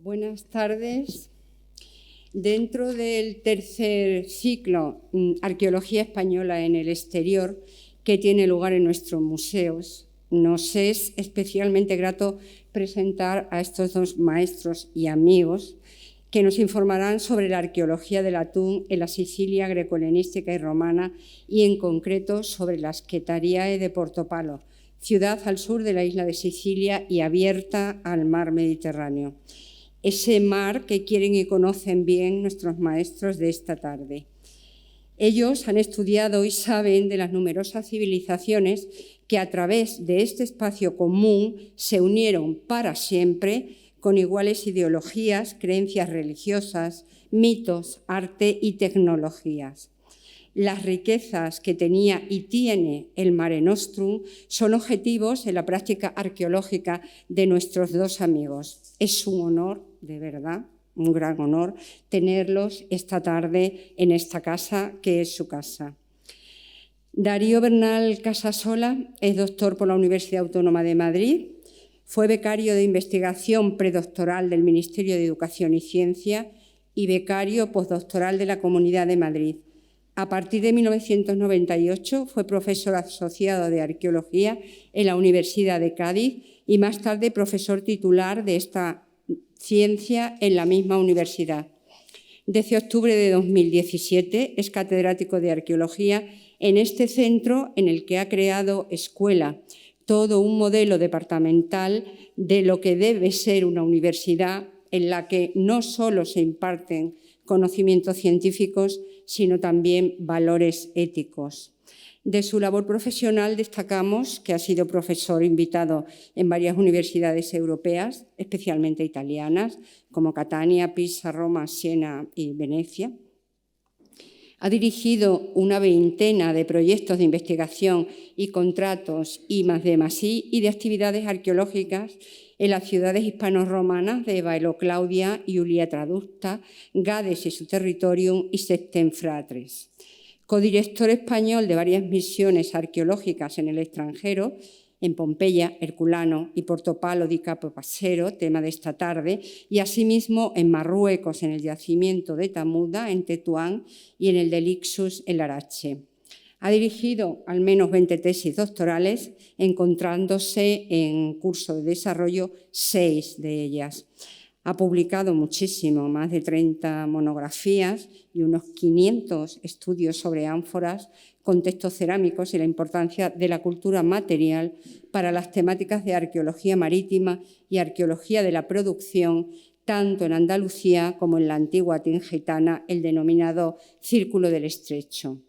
Buenas tardes. Dentro del tercer ciclo Arqueología Española en el Exterior, que tiene lugar en nuestros museos, nos es especialmente grato presentar a estos dos maestros y amigos que nos informarán sobre la arqueología del atún en la Sicilia greco-helenística y romana y, en concreto, sobre las Quetariae de Portopalo, ciudad al sur de la isla de Sicilia y abierta al mar Mediterráneo. Ese mar que quieren y conocen bien nuestros maestros de esta tarde. Ellos han estudiado y saben de las numerosas civilizaciones que a través de este espacio común se unieron para siempre con iguales ideologías, creencias religiosas, mitos, arte y tecnologías. Las riquezas que tenía y tiene el Mare Nostrum son objetivos en la práctica arqueológica de nuestros dos amigos. Es un honor, de verdad, un gran honor, tenerlos esta tarde en esta casa, que es su casa. Darío Bernal Casasola es doctor por la Universidad Autónoma de Madrid, fue becario de investigación predoctoral del Ministerio de Educación y Ciencia y becario postdoctoral de la Comunidad de Madrid. A partir de 1998 fue profesor asociado de Arqueología en la Universidad de Cádiz y más tarde profesor titular de esta ciencia en la misma universidad. Desde octubre de 2017 es catedrático de Arqueología en este centro en el que ha creado escuela, todo un modelo departamental de lo que debe ser una universidad en la que no solo se imparten conocimientos científicos, sino también valores éticos. De su labor profesional destacamos que ha sido profesor invitado en varias universidades europeas, especialmente italianas, como Catania, Pisa, Roma, Siena y Venecia. Ha dirigido una veintena de proyectos de investigación y contratos I+D+I y de actividades arqueológicas en las ciudades hispano-romanas de Baelo Claudia, Iulia Traducta, Gades y su territorium y Septemfratres. Codirector español de varias misiones arqueológicas en el extranjero, en Pompeya, Herculano y Portopalo di Capo-Passero, tema de esta tarde, y asimismo en Marruecos, en el yacimiento de Tamuda, en Tetuán, y en el de Lixus, en Larache. Ha dirigido al menos 20 tesis doctorales, encontrándose en curso de desarrollo 6 de ellas. Ha publicado muchísimo, más de 30 monografías y unos 500 estudios sobre ánforas, contextos cerámicos y la importancia de la cultura material para las temáticas de arqueología marítima y arqueología de la producción, tanto en Andalucía como en la antigua Tingitana, el denominado Círculo del Estrecho.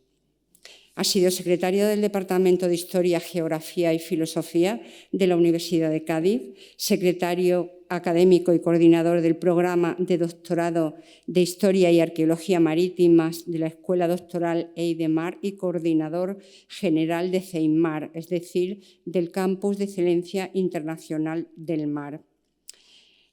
Ha sido secretario del Departamento de Historia, Geografía y Filosofía de la Universidad de Cádiz, secretario académico y coordinador del programa de doctorado de Historia y Arqueología Marítimas de la Escuela Doctoral EIDEMAR y coordinador general de CEIMAR, es decir, del Campus de Excelencia Internacional del Mar.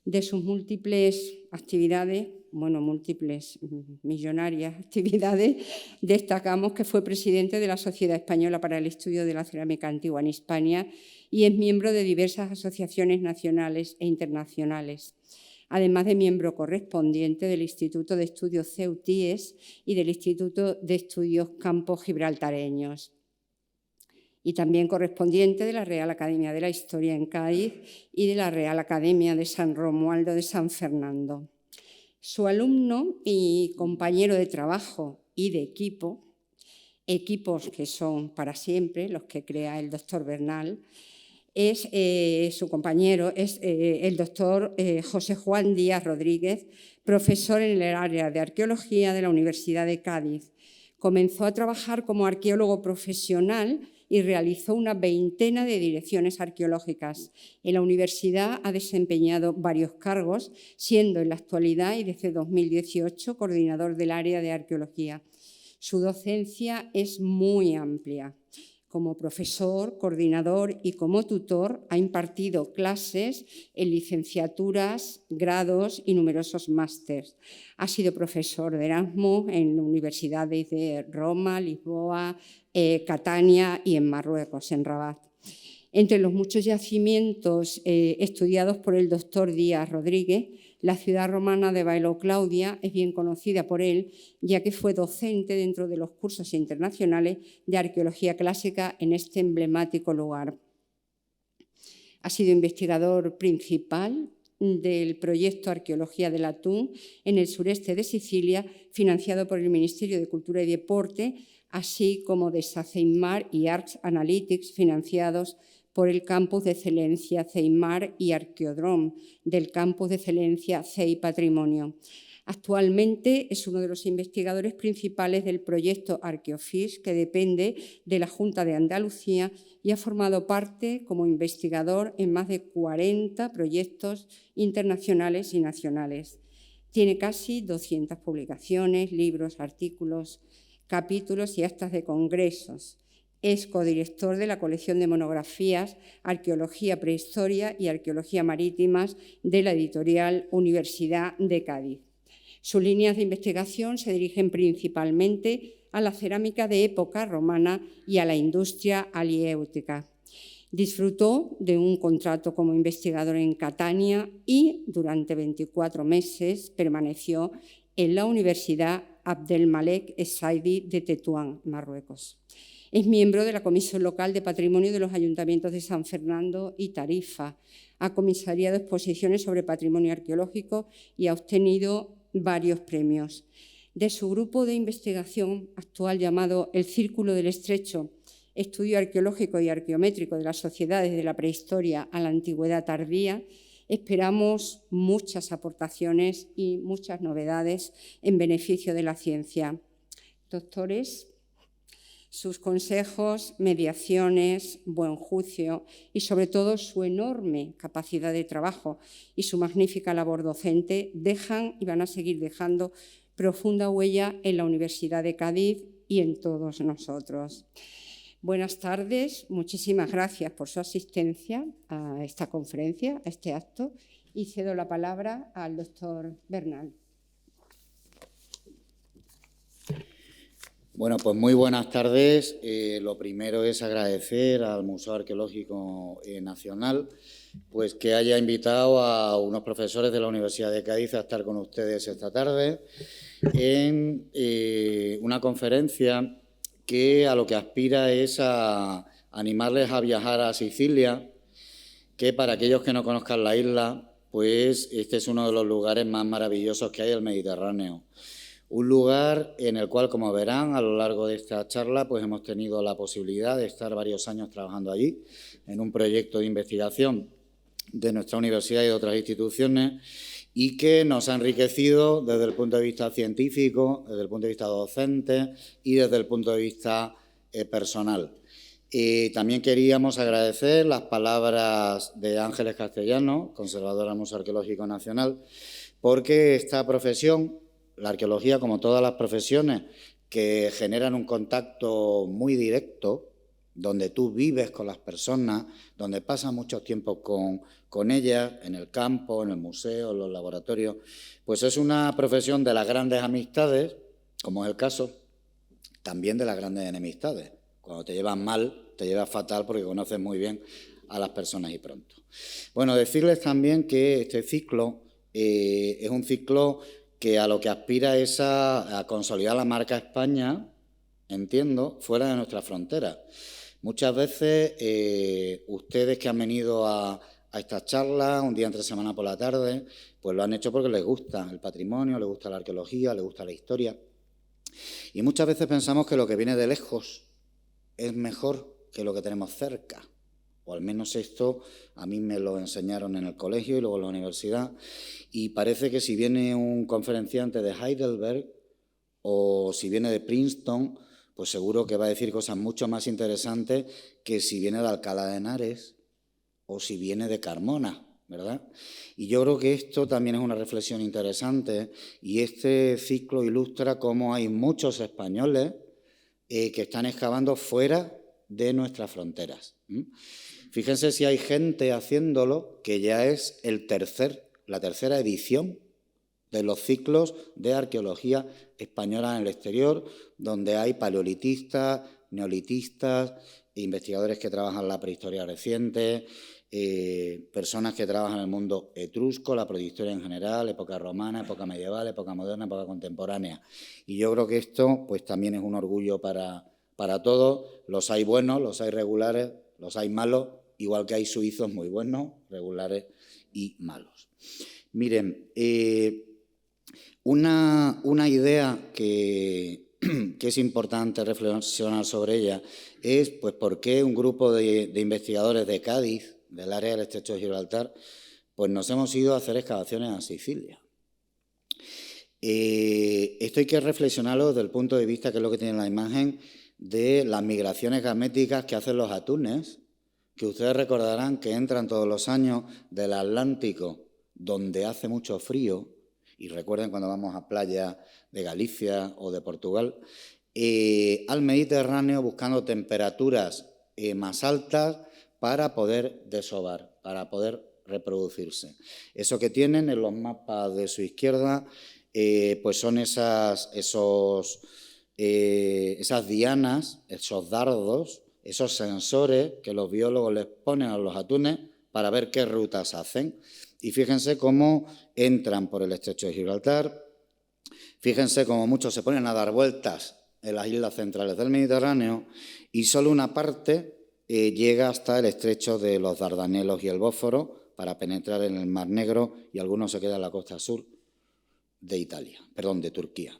De sus múltiples actividades, múltiples millonarias actividades, destacamos que fue presidente de la Sociedad Española para el Estudio de la Cerámica Antigua en Hispania y es miembro de diversas asociaciones nacionales e internacionales, además de miembro correspondiente del Instituto de Estudios Ceutíes y del Instituto de Estudios Campos Gibraltareños, y también correspondiente de la Real Academia de la Historia en Cádiz y de la Real Academia de San Romualdo de San Fernando. Su alumno y compañero de trabajo y de equipos que son para siempre, los que crea el doctor Bernal, su compañero es el doctor José Juan Díaz Rodríguez, profesor en el área de arqueología de la Universidad de Cádiz. Comenzó a trabajar como arqueólogo profesional y realizó una veintena de direcciones arqueológicas. En la universidad ha desempeñado varios cargos, siendo en la actualidad y desde 2018 coordinador del área de arqueología. Su docencia es muy amplia. Como profesor, coordinador y como tutor ha impartido clases en licenciaturas, grados y numerosos másters. Ha sido profesor de Erasmus en universidades de Roma, Lisboa, Catania y en Marruecos, en Rabat. Entre los muchos yacimientos estudiados por el doctor Díaz Rodríguez, La ciudad romana de Bailo Claudia es bien conocida por él, ya que fue docente dentro de los cursos internacionales de arqueología clásica en este emblemático lugar. Ha sido investigador principal del proyecto Arqueología del Atún en el sureste de Sicilia, financiado por el Ministerio de Cultura y Deporte, así como de SACEIMAR y Arts Analytics, financiados por el Campus de Excelencia CEIMAR y Arqueodrome del Campus de Excelencia CEI Patrimonio. Actualmente es uno de los investigadores principales del proyecto Arqueofis, que depende de la Junta de Andalucía y ha formado parte como investigador en más de 40 proyectos internacionales y nacionales. Tiene casi 200 publicaciones, libros, artículos, capítulos y actas de congresos. Es codirector de la colección de monografías Arqueología Prehistoria y Arqueología Marítimas de la editorial Universidad de Cádiz. Sus líneas de investigación se dirigen principalmente a la cerámica de época romana y a la industria haliéutica. Disfrutó de un contrato como investigador en Catania y durante 24 meses permaneció en la Universidad Abdelmalek Es-Saidi de Tetuán, Marruecos. Es miembro de la Comisión Local de Patrimonio de los Ayuntamientos de San Fernando y Tarifa. Ha comisariado exposiciones sobre patrimonio arqueológico y ha obtenido varios premios. De su grupo de investigación actual llamado El Círculo del Estrecho, estudio arqueológico y arqueométrico de las sociedades de la prehistoria a la antigüedad tardía, esperamos muchas aportaciones y muchas novedades en beneficio de la ciencia. Doctores, sus consejos, mediaciones, buen juicio y sobre todo su enorme capacidad de trabajo y su magnífica labor docente dejan y van a seguir dejando profunda huella en la Universidad de Cádiz y en todos nosotros. Buenas tardes, muchísimas gracias por su asistencia a esta conferencia, a este acto, y cedo la palabra al doctor Bernal. Bueno, pues muy buenas tardes. Lo primero es agradecer al Museo Arqueológico Nacional pues que haya invitado a unos profesores de la Universidad de Cádiz a estar con ustedes esta tarde en una conferencia que a lo que aspira es a animarles a viajar a Sicilia, que para aquellos que no conozcan la isla, pues este es uno de los lugares más maravillosos que hay en el Mediterráneo. Un lugar en el cual, como verán, a lo largo de esta charla, pues hemos tenido la posibilidad de estar varios años trabajando allí, en un proyecto de investigación de nuestra universidad y de otras instituciones, y que nos ha enriquecido desde el punto de vista científico, desde el punto de vista docente y desde el punto de vista personal. También queríamos agradecer las palabras de Ángeles Castellano, conservadora del Museo Arqueológico Nacional, porque esta profesión, la arqueología, como todas las profesiones que generan un contacto muy directo, donde tú vives con las personas, donde pasas mucho tiempo con ellas, en el campo, en el museo, en los laboratorios, pues es una profesión de las grandes amistades, como es el caso, también de las grandes enemistades. Cuando te llevas mal, te llevas fatal porque conoces muy bien a las personas y pronto. Bueno, decirles también que este ciclo es un ciclo que a lo que aspira es a consolidar la marca España, entiendo, fuera de nuestras fronteras. Muchas veces ustedes que han venido a estas charlas, un día entre semana por la tarde, pues lo han hecho porque les gusta el patrimonio, les gusta la arqueología, les gusta la historia. Y muchas veces pensamos que lo que viene de lejos es mejor que lo que tenemos cerca. O al menos esto a mí me lo enseñaron en el colegio y luego en la universidad. Y parece que si viene un conferenciante de Heidelberg o si viene de Princeton, pues seguro que va a decir cosas mucho más interesantes que si viene de Alcalá de Henares o si viene de Carmona, ¿verdad? Y yo creo que esto también es una reflexión interesante y este ciclo ilustra cómo hay muchos españoles que están excavando fuera de nuestras fronteras. Fíjense si hay gente haciéndolo, que ya es la tercera edición de los ciclos de arqueología española en el exterior, donde hay paleolitistas, neolitistas, investigadores que trabajan la prehistoria reciente, personas que trabajan en el mundo etrusco, la prehistoria en general, época romana, época medieval, época moderna, época contemporánea. Y yo creo que esto pues también es un orgullo para todos. Los hay buenos, los hay regulares, los hay malos, igual que hay suizos muy buenos, regulares y malos. Miren, una idea que es importante reflexionar sobre ella es pues, por qué un grupo de investigadores de Cádiz, del área del Estrecho de Gibraltar, pues nos hemos ido a hacer excavaciones a Sicilia. Esto hay que reflexionarlo desde el punto de vista, que es lo que tiene la imagen, de las migraciones gaméticas que hacen los atunes, que ustedes recordarán que entran todos los años del Atlántico, donde hace mucho frío, y recuerden cuando vamos a playas de Galicia o de Portugal, al Mediterráneo buscando temperaturas más altas para poder desovar, para poder reproducirse. Eso que tienen en los mapas de su izquierda, pues son esas dianas, esos dardos, esos sensores que los biólogos les ponen a los atunes para ver qué rutas hacen. Y fíjense cómo entran por el Estrecho de Gibraltar, fíjense cómo muchos se ponen a dar vueltas en las islas centrales del Mediterráneo y solo una parte llega hasta el Estrecho de los Dardanelos y el Bósforo para penetrar en el Mar Negro, y algunos se quedan en la costa sur de Turquía.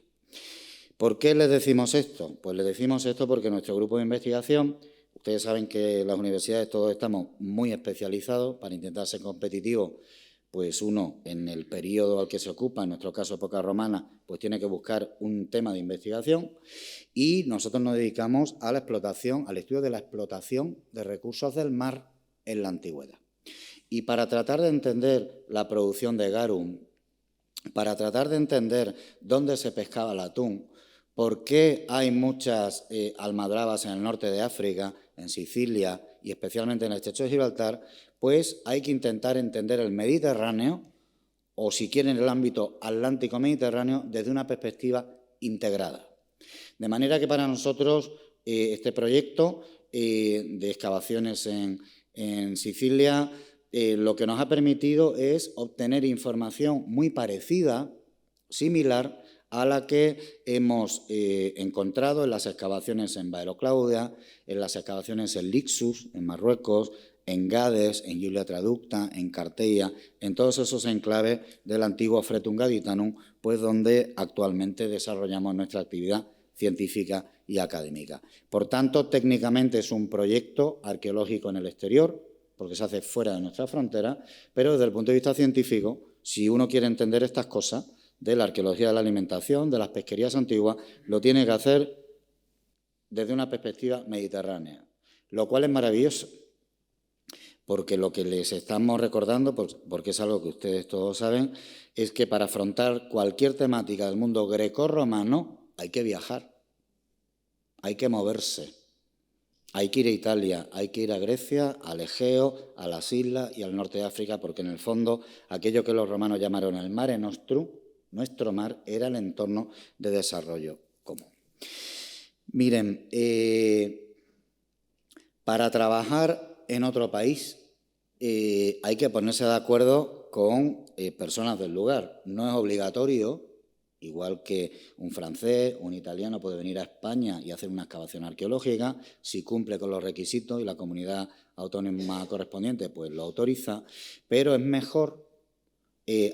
¿Por qué les decimos esto? Pues les decimos esto porque nuestro grupo de investigación, ustedes saben que las universidades todos estamos muy especializados para intentar ser competitivos. Pues uno, en el periodo al que se ocupa, en nuestro caso época romana, pues tiene que buscar un tema de investigación, y nosotros nos dedicamos a la explotación, al estudio de la explotación de recursos del mar en la antigüedad. Y para tratar de entender la producción de garum, para tratar de entender dónde se pescaba el atún, por qué hay muchas almadrabas en el norte de África, en Sicilia y especialmente en el Estrecho de Gibraltar, pues hay que intentar entender el Mediterráneo, o si quieren el ámbito atlántico-mediterráneo, desde una perspectiva integrada. De manera que para nosotros este proyecto de excavaciones en Sicilia lo que nos ha permitido es obtener información muy parecida, similar, a la que hemos encontrado en las excavaciones en Baero Claudia, en las excavaciones en Lixus, en Marruecos, en Gades, en Julia Traducta, en Carteia, en todos esos enclaves del antiguo Fretum Gaditanum, pues donde actualmente desarrollamos nuestra actividad científica y académica. Por tanto, técnicamente es un proyecto arqueológico en el exterior, porque se hace fuera de nuestra frontera, pero desde el punto de vista científico, si uno quiere entender estas cosas de la arqueología de la alimentación, de las pesquerías antiguas, lo tiene que hacer desde una perspectiva mediterránea, lo cual es maravilloso, porque lo que les estamos recordando, porque es algo que ustedes todos saben, es que para afrontar cualquier temática del mundo grecorromano hay que viajar, hay que moverse, hay que ir a Italia, hay que ir a Grecia, al Egeo, a las islas y al norte de África, porque en el fondo aquello que los romanos llamaron el Mare Nostrum, nuestro mar, era el entorno de desarrollo común. Miren, para trabajar en otro país hay que ponerse de acuerdo con personas del lugar. No es obligatorio, igual que un francés, un italiano puede venir a España y hacer una excavación arqueológica, si cumple con los requisitos y la comunidad autónoma correspondiente pues lo autoriza, pero es mejor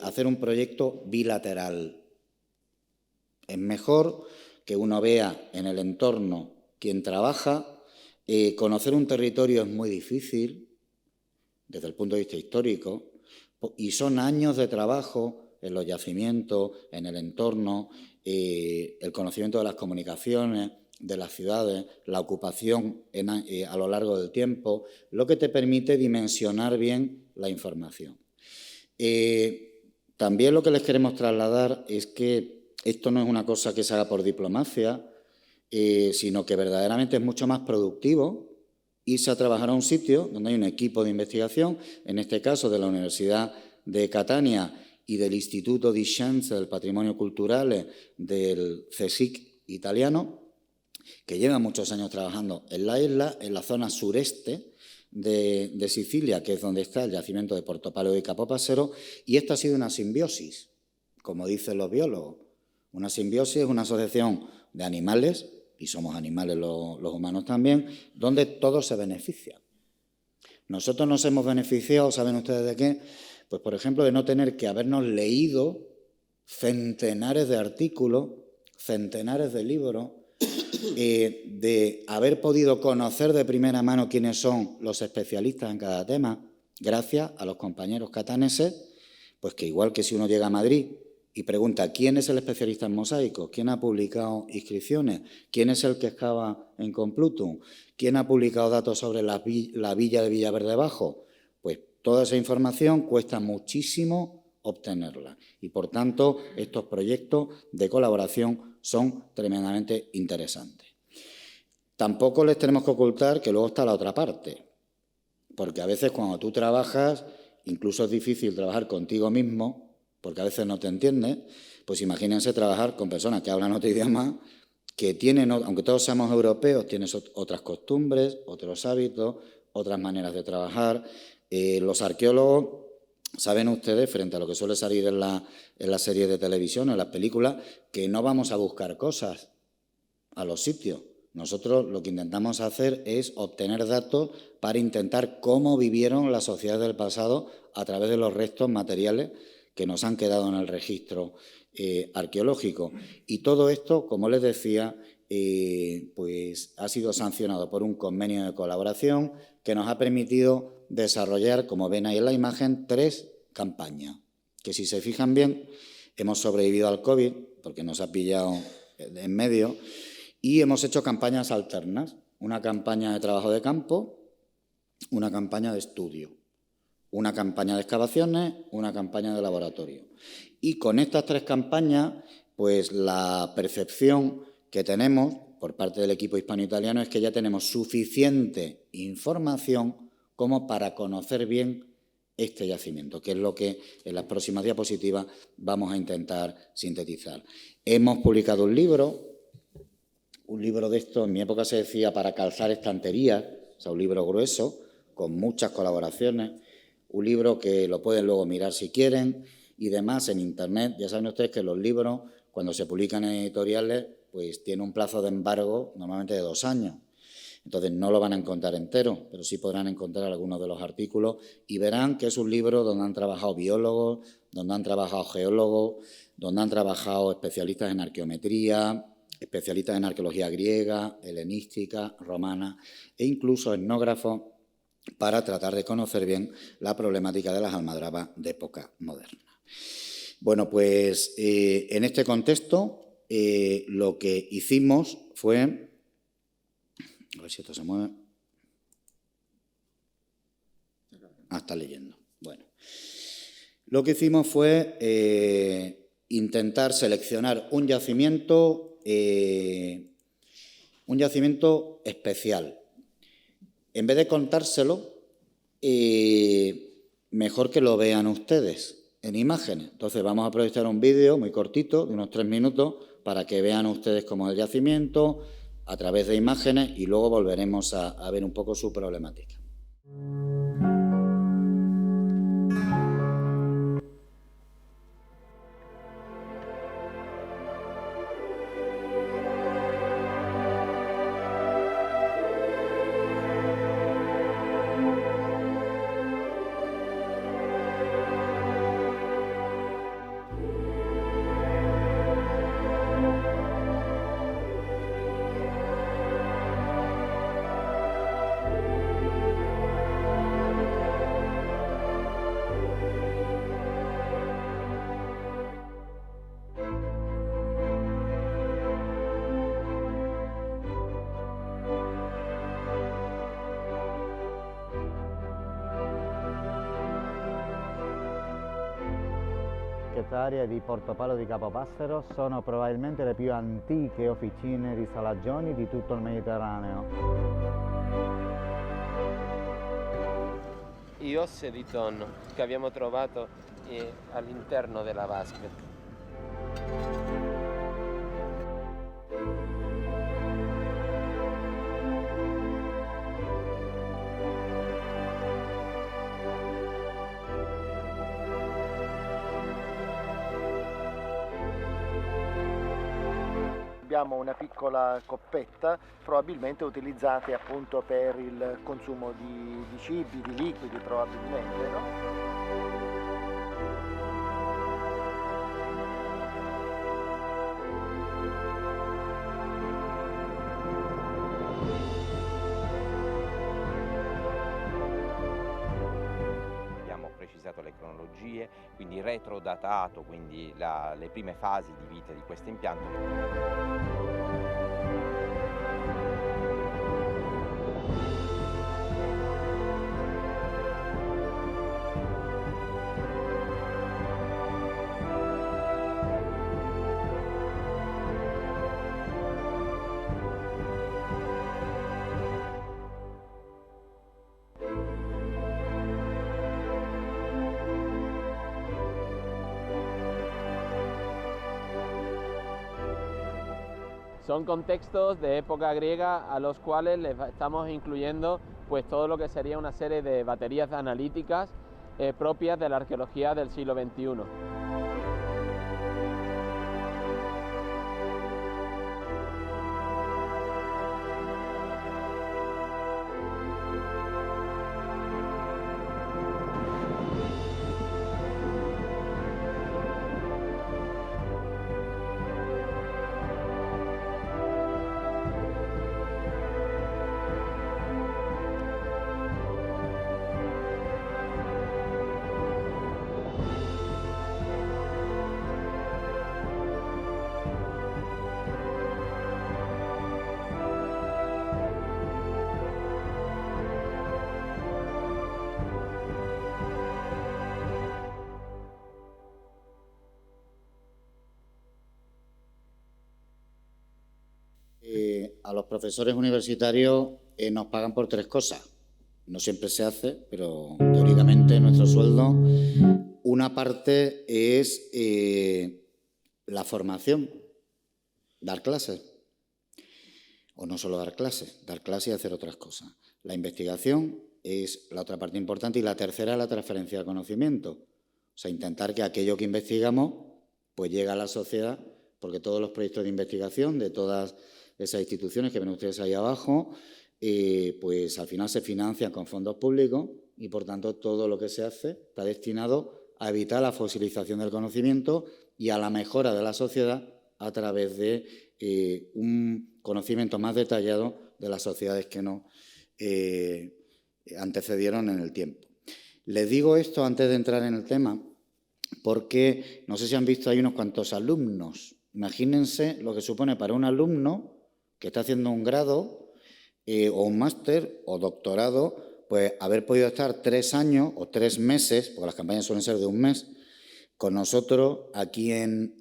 hacer un proyecto bilateral. Es mejor que uno vea en el entorno quien trabaja. Conocer un territorio es muy difícil desde el punto de vista histórico y son años de trabajo en los yacimientos, en el entorno, el conocimiento de las comunicaciones, de las ciudades, la ocupación a lo largo del tiempo, lo que te permite dimensionar bien la información. También lo que les queremos trasladar es que esto no es una cosa que se haga por diplomacia, sino que verdaderamente es mucho más productivo irse a trabajar a un sitio donde hay un equipo de investigación, en este caso de la Universidad de Catania y del Instituto di Scienze del Patrimonio Culturale del CSIC italiano, que lleva muchos años trabajando en la isla, en la zona sureste de Sicilia, que es donde está el yacimiento de Portopalo y Capo Passero, y esta ha sido una simbiosis, como dicen los biólogos. Una simbiosis es una asociación de animales, y somos animales los humanos también, donde todos se benefician. Nosotros nos hemos beneficiado, ¿saben ustedes de qué? Pues, por ejemplo, de no tener que habernos leído centenares de artículos, centenares de libros, de haber podido conocer de primera mano quiénes son los especialistas en cada tema, gracias a los compañeros cataneses, pues que igual que si uno llega a Madrid y pregunta quién es el especialista en mosaicos, quién ha publicado inscripciones, quién es el que excava en Complutum, quién ha publicado datos sobre la villa de Villaverde Bajo, pues toda esa información cuesta muchísimo obtenerla y, por tanto, estos proyectos de colaboración son tremendamente interesantes. Tampoco les tenemos que ocultar que luego está la otra parte, porque a veces cuando tú trabajas, incluso es difícil trabajar contigo mismo, porque a veces no te entiendes, pues imagínense trabajar con personas que hablan otro idioma, que tienen, aunque todos seamos europeos, tienen otras costumbres, otros hábitos, otras maneras de trabajar. Los arqueólogos, saben ustedes, frente a lo que suele salir en la serie de televisión, en las películas, que no vamos a buscar cosas a los sitios. Nosotros lo que intentamos hacer es obtener datos para intentar cómo vivieron las sociedades del pasado a través de los restos materiales que nos han quedado en el registro arqueológico. Y todo esto, como les decía, pues ha sido sancionado por un convenio de colaboración que nos ha permitido desarrollar, como ven ahí en la imagen, 3 campañas, que si se fijan bien, hemos sobrevivido al COVID, porque nos ha pillado en medio, y hemos hecho campañas alternas, una campaña de trabajo de campo, una campaña de estudio, una campaña de excavaciones, una campaña de laboratorio. Y con estas 3 campañas, pues la percepción que tenemos por parte del equipo hispano-italiano es que ya tenemos suficiente información como para conocer bien este yacimiento, que es lo que en las próximas diapositivas vamos a intentar sintetizar. Hemos publicado un libro de esto, en mi época se decía para calzar estanterías, o sea, un libro grueso, con muchas colaboraciones, un libro que lo pueden luego mirar si quieren y demás en Internet. Ya saben ustedes que los libros, cuando se publican en editoriales, pues tiene un plazo de embargo normalmente de 2 años. Entonces no lo van a encontrar entero, pero sí podrán encontrar algunos de los artículos y verán que es un libro donde han trabajado biólogos, donde han trabajado geólogos, donde han trabajado especialistas en arqueometría, especialistas en arqueología griega, helenística, romana e incluso etnógrafos para tratar de conocer bien la problemática de las almadrabas de época moderna. Bueno, pues en este contexto lo que hicimos fue... A ver si esto se mueve. Está leyendo. Bueno, lo que hicimos fue intentar seleccionar un yacimiento especial. En vez de contárselo, mejor que lo vean ustedes en imágenes. Entonces vamos a proyectar un vídeo muy cortito, de unos 3 minutos, para que vean ustedes cómo es el yacimiento, a través de imágenes, y luego volveremos a ver un poco su problemática. Questa area di Portopalo di Capo Passero sono probabilmente le più antiche officine di salagioni di tutto il Mediterraneo. Gli osse di tonno che abbiamo trovato all'interno della vasca. abbiamo una piccola coppetta, probabilmente utilizzate appunto per il consumo di cibi, di liquidi probabilmente, no? Le cronologie, quindi retrodatato quindi le prime fasi di vita di questo impianto. Son contextos de época griega a los cuales les estamos incluyendo pues todo lo que sería una serie de baterías analíticas propias de la arqueología del siglo XXI. A los profesores universitarios nos pagan por 3 cosas. No siempre se hace, pero teóricamente nuestro sueldo, una parte es la formación, dar clases, o no solo dar clases y hacer otras cosas. La investigación es la otra parte importante y la tercera es la transferencia de conocimiento. O sea, intentar que aquello que investigamos pues llegue a la sociedad, porque todos los proyectos de investigación de todas esas instituciones que ven ustedes ahí abajo, pues al final se financian con fondos públicos y, por tanto, todo lo que se hace está destinado a evitar la fosilización del conocimiento y a la mejora de la sociedad a través de un conocimiento más detallado de las sociedades que nos antecedieron en el tiempo. Les digo esto antes de entrar en el tema porque no sé si han visto ahí unos cuantos alumnos. Imagínense lo que supone para un alumno que está haciendo un grado o un máster o doctorado, pues haber podido estar 3 años o 3 meses, porque las campañas suelen ser de un mes, con nosotros aquí en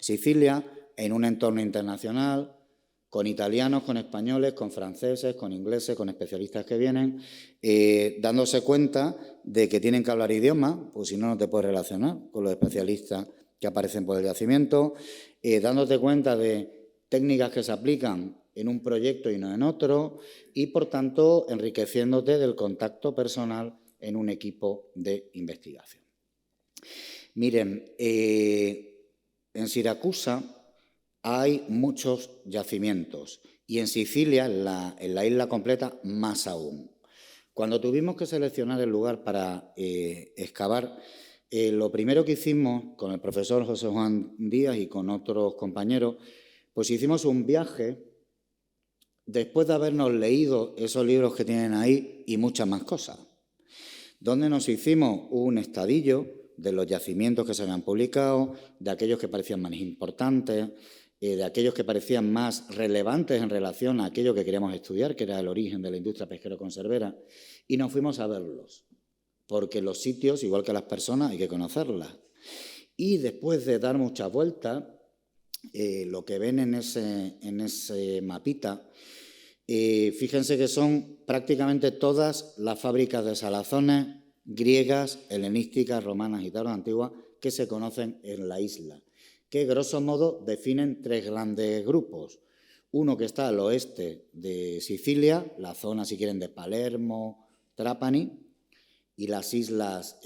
Sicilia, en un entorno internacional, con italianos, con españoles, con franceses, con ingleses, con especialistas que vienen, dándose cuenta de que tienen que hablar idiomas, pues si no, no te puedes relacionar con los especialistas que aparecen por el yacimiento, dándote cuenta de técnicas que se aplican en un proyecto y no en otro, y, por tanto, enriqueciéndote del contacto personal en un equipo de investigación. Miren, en Siracusa hay muchos yacimientos y en Sicilia, en la isla completa, más aún. Cuando tuvimos que seleccionar el lugar para excavar, lo primero que hicimos con el profesor José Juan Díaz y con otros compañeros, pues hicimos un viaje después de habernos leído esos libros que tienen ahí y muchas más cosas, donde nos hicimos un estadillo de los yacimientos que se habían publicado, de aquellos que parecían más importantes, de aquellos que parecían más relevantes en relación a aquello que queríamos estudiar, que era el origen de la industria pesquero-conservera, y nos fuimos a verlos, porque los sitios, igual que las personas, hay que conocerlas. Y después de dar muchas vueltas, lo que ven en ese mapita, fíjense que son prácticamente todas las fábricas de salazones griegas, helenísticas, romanas y antiguas que se conocen en la isla, que grosso modo definen 3 grandes grupos. Uno que está al oeste de Sicilia, la zona, si quieren, de Palermo, Trapani, y las islas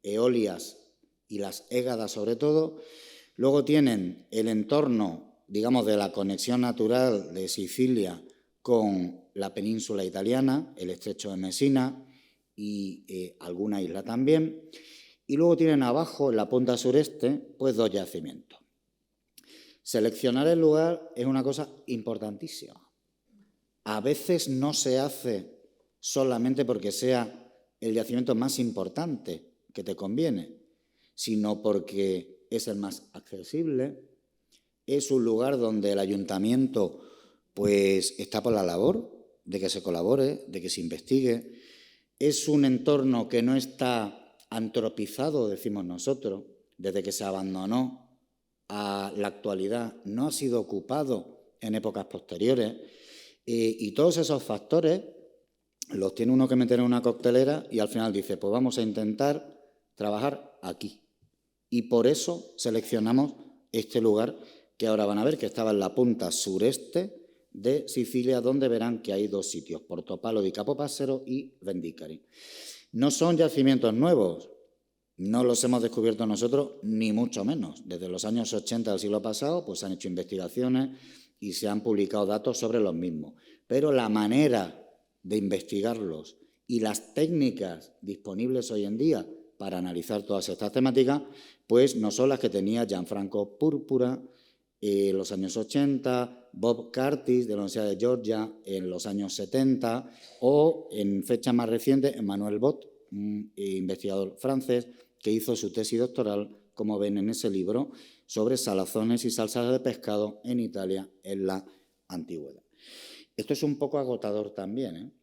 Eolias y las Égadas sobre todo. Luego tienen el entorno digamos, de la conexión natural de Sicilia con la península italiana, el estrecho de Messina y alguna isla también. Y luego tienen abajo, en la punta sureste, pues 2 yacimientos. Seleccionar el lugar es una cosa importantísima. A veces no se hace solamente porque sea el yacimiento más importante que te conviene, sino porque es el más accesible, es un lugar donde el ayuntamiento pues está por la labor de que se colabore, de que se investigue. Es un entorno que no está antropizado, decimos nosotros, desde que se abandonó a la actualidad, no ha sido ocupado en épocas posteriores, y todos esos factores los tiene uno que meter en una coctelera y al final dice, pues vamos a intentar trabajar aquí. Y por eso seleccionamos este lugar que ahora van a ver, que estaba en la punta sureste de Sicilia, donde verán que hay 2 sitios, Portopalo di Capopassero y Vendicari. No son yacimientos nuevos, no los hemos descubierto nosotros, ni mucho menos. Desde los años 80 del siglo pasado pues se han hecho investigaciones y se han publicado datos sobre los mismos. Pero la manera de investigarlos y las técnicas disponibles hoy en día para analizar todas estas temáticas, pues no son las que tenía Gianfranco Púrpura en los años 80, Bob Curtis de la Universidad de Georgia en los años 70 o en fecha más reciente Emmanuel Bott, un investigador francés que hizo su tesis doctoral, como ven en ese libro, sobre salazones y salsas de pescado en Italia en la antigüedad. Esto es un poco agotador también,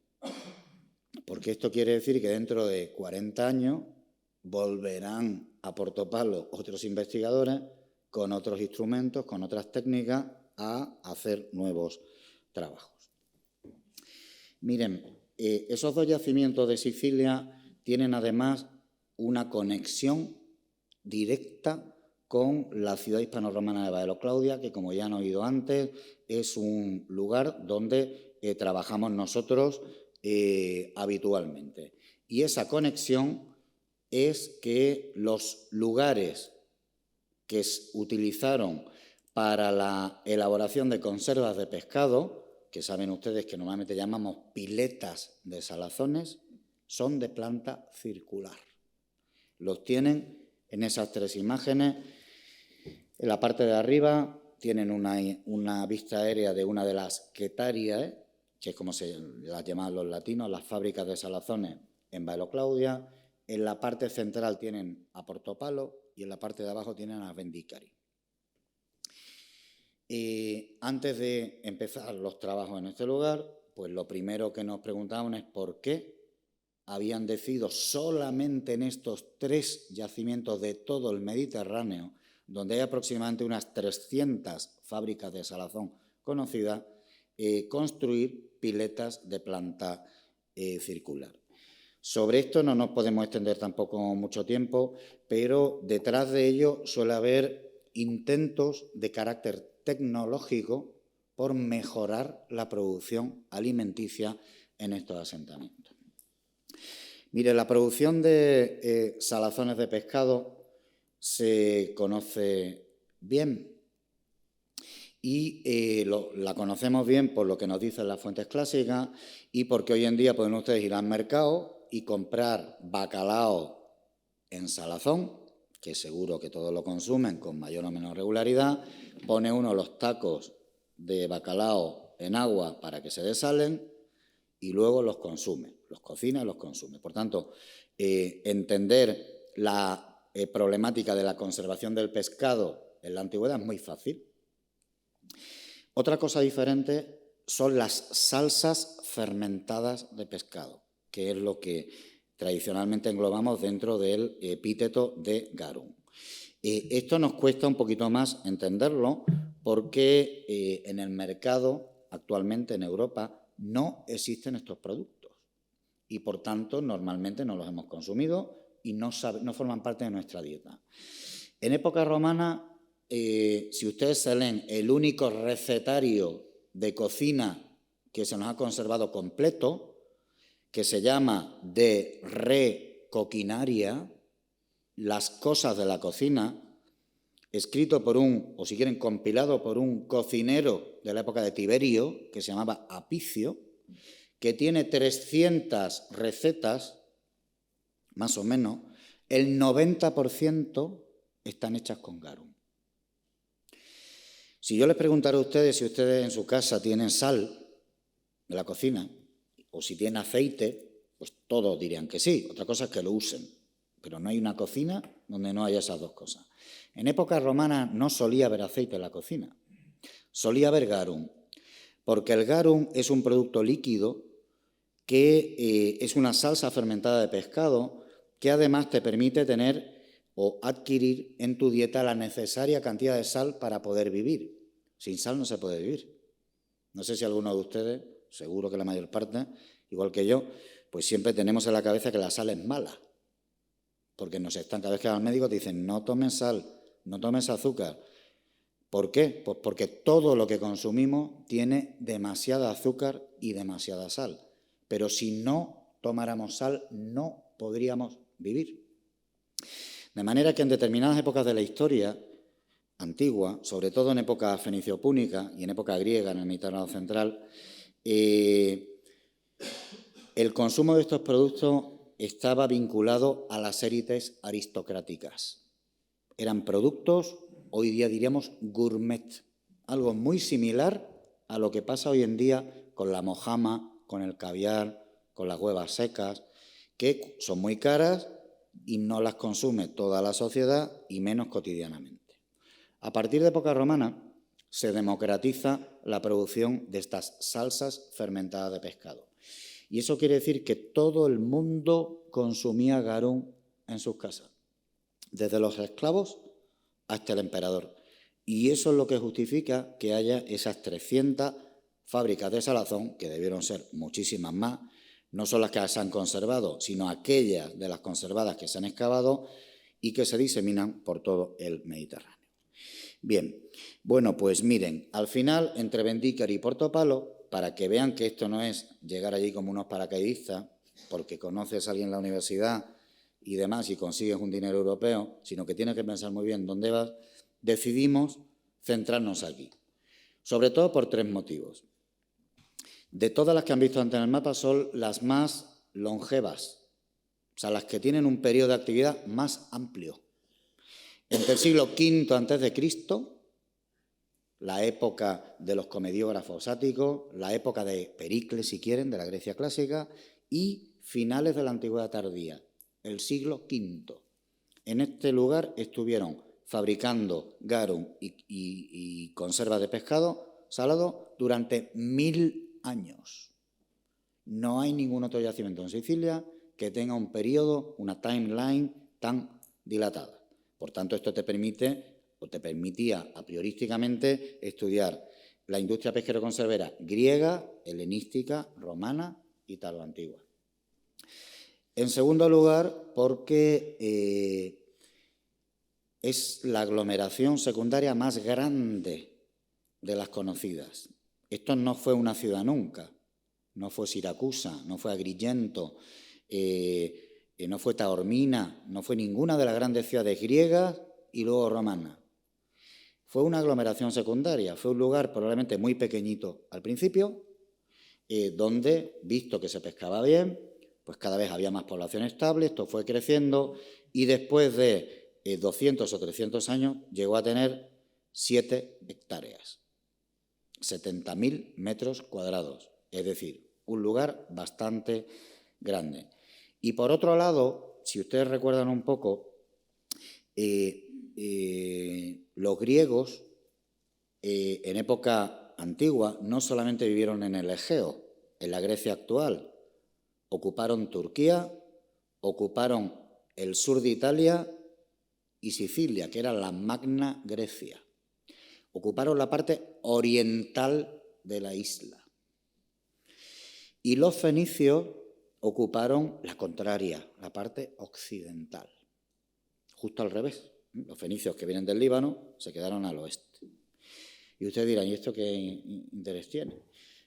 porque esto quiere decir que dentro de 40 años volverán a Portopalo otros investigadores con otros instrumentos, con otras técnicas, a hacer nuevos trabajos. Miren, esos 2 yacimientos de Sicilia tienen además una conexión directa con la ciudad hispano-romana de Baelo Claudia, que como ya han oído antes, es un lugar donde trabajamos nosotros habitualmente. Y esa conexión es que los lugares que se utilizaron para la elaboración de conservas de pescado, que saben ustedes que normalmente llamamos piletas de salazones, son de planta circular. Los tienen en esas 3 imágenes. En la parte de arriba tienen una vista aérea de una de las quetariae, que es como se las llaman los latinos, las fábricas de salazones en Baelo Claudia. En la parte central tienen a Portopalo y en la parte de abajo tienen a Vendicari. Antes de empezar los trabajos en este lugar, pues lo primero que nos preguntaban es por qué habían decidido solamente en estos 3 yacimientos de todo el Mediterráneo, donde hay aproximadamente unas 300 fábricas de salazón conocidas, construir piletas de planta circular. Sobre esto no nos podemos extender tampoco mucho tiempo, pero detrás de ello suele haber intentos de carácter tecnológico por mejorar la producción alimenticia en estos asentamientos. Mire, la producción de salazones de pescado se conoce bien y la conocemos bien por lo que nos dicen las fuentes clásicas y porque hoy en día pueden ustedes ir al mercado y comprar bacalao en salazón, que seguro que todos lo consumen con mayor o menor regularidad. Pone uno los tacos de bacalao en agua para que se desalen y luego los consume, los cocina y los consume. Por tanto, entender la problemática de la conservación del pescado en la antigüedad es muy fácil. Otra cosa diferente son las salsas fermentadas de pescado, que es lo que tradicionalmente englobamos dentro del epíteto de garum. Esto nos cuesta un poquito más entenderlo porque en el mercado actualmente en Europa no existen estos productos y por tanto normalmente no los hemos consumido y no forman parte de nuestra dieta. En época romana, si ustedes se leen el único recetario de cocina que se nos ha conservado completo, que se llama De Re Coquinaria, las cosas de la cocina, escrito por o si quieren, compilado por un cocinero de la época de Tiberio, que se llamaba Apicio, que tiene 300 recetas, más o menos, el 90% están hechas con garum. Si yo les preguntara a ustedes si ustedes en su casa tienen sal de la cocina o si tienen aceite, pues todos dirían que sí. Otra cosa es que lo usen, pero no hay una cocina donde no haya esas dos cosas. En época romana no solía haber aceite en la cocina, solía haber garum, porque el garum es un producto líquido que es una salsa fermentada de pescado que además te permite tener o adquirir en tu dieta la necesaria cantidad de sal para poder vivir. Sin sal no se puede vivir. No sé si alguno de ustedes, seguro que la mayor parte, igual que yo, pues siempre tenemos en la cabeza que la sal es mala. Porque cada vez que vas al médico te dicen, no tomes sal, no tomes azúcar. ¿Por qué? Pues porque todo lo que consumimos tiene demasiada azúcar y demasiada sal. Pero si no tomáramos sal, no podríamos vivir. De manera que en determinadas épocas de la historia antigua, sobre todo en época fenicio-púnica y en época griega, en el Mediterráneo central, el consumo de estos productos estaba vinculado a las élites aristocráticas. Eran productos, hoy día diríamos, gourmet, algo muy similar a lo que pasa hoy en día con la mojama, con el caviar, con las huevas secas, que son muy caras y no las consume toda la sociedad y menos cotidianamente. A partir de época romana se democratiza la producción de estas salsas fermentadas de pescado. Y eso quiere decir que todo el mundo consumía garum en sus casas, desde los esclavos hasta el emperador. Y eso es lo que justifica que haya esas 300 fábricas de salazón, que debieron ser muchísimas más, no son las que se han conservado, sino aquellas de las conservadas que se han excavado y que se diseminan por todo el Mediterráneo. Bien, bueno, pues miren, al final, entre Bendícar y Portopalo, para que vean que esto no es llegar allí como unos paracaidistas, porque conoces a alguien en la universidad y demás y consigues un dinero europeo, sino que tienes que pensar muy bien dónde vas, decidimos centrarnos aquí, sobre todo por 3 motivos. De todas las que han visto antes en el mapa son las más longevas, o sea, las que tienen un periodo de actividad más amplio. Entre el siglo V a.C., la época de los comediógrafos áticos, la época de Pericles, si quieren, de la Grecia clásica, y finales de la Antigüedad tardía, el siglo V. En este lugar estuvieron fabricando garum y conservas de pescado salado durante 1000 años. No hay ningún otro yacimiento en Sicilia que tenga un periodo, una timeline tan dilatada. Por tanto, esto te permitía a priorísticamente estudiar la industria pesquero-conservera griega, helenística, romana y tardоantigua. En segundo lugar, porque es la aglomeración secundaria más grande de las conocidas. Esto no fue una ciudad nunca, no fue Siracusa, no fue Agrigento, no fue Taormina, no fue ninguna de las grandes ciudades griegas y luego romanas. Fue una aglomeración secundaria, fue un lugar probablemente muy pequeñito al principio, donde, visto que se pescaba bien, pues cada vez había más población estable, esto fue creciendo y después de 200 o 300 años llegó a tener 7 hectáreas. 70.000 metros cuadrados, es decir, un lugar bastante grande. Y por otro lado, si ustedes recuerdan un poco, los griegos en época antigua no solamente vivieron en el Egeo, en la Grecia actual, ocuparon Turquía, ocuparon el sur de Italia y Sicilia, que era la Magna Grecia. Ocuparon la parte oriental de la isla. Y los fenicios ocuparon la contraria, la parte occidental. Justo al revés. Los fenicios que vienen del Líbano se quedaron al oeste. Y ustedes dirán, ¿y esto qué interés tiene?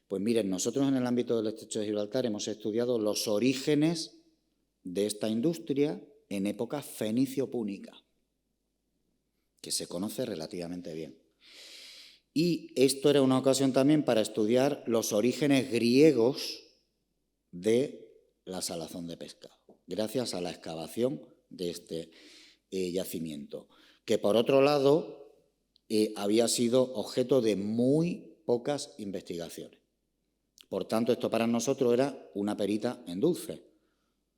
Pues miren, nosotros en el ámbito del Estrecho de Gibraltar hemos estudiado los orígenes de esta industria en época fenicio-púnica. que se conoce relativamente bien. Y esto era una ocasión también para estudiar los orígenes griegos de la salazón de pescado, gracias a la excavación de este yacimiento, que por otro lado había sido objeto de muy pocas investigaciones. Por tanto, esto para nosotros era una perita en dulce.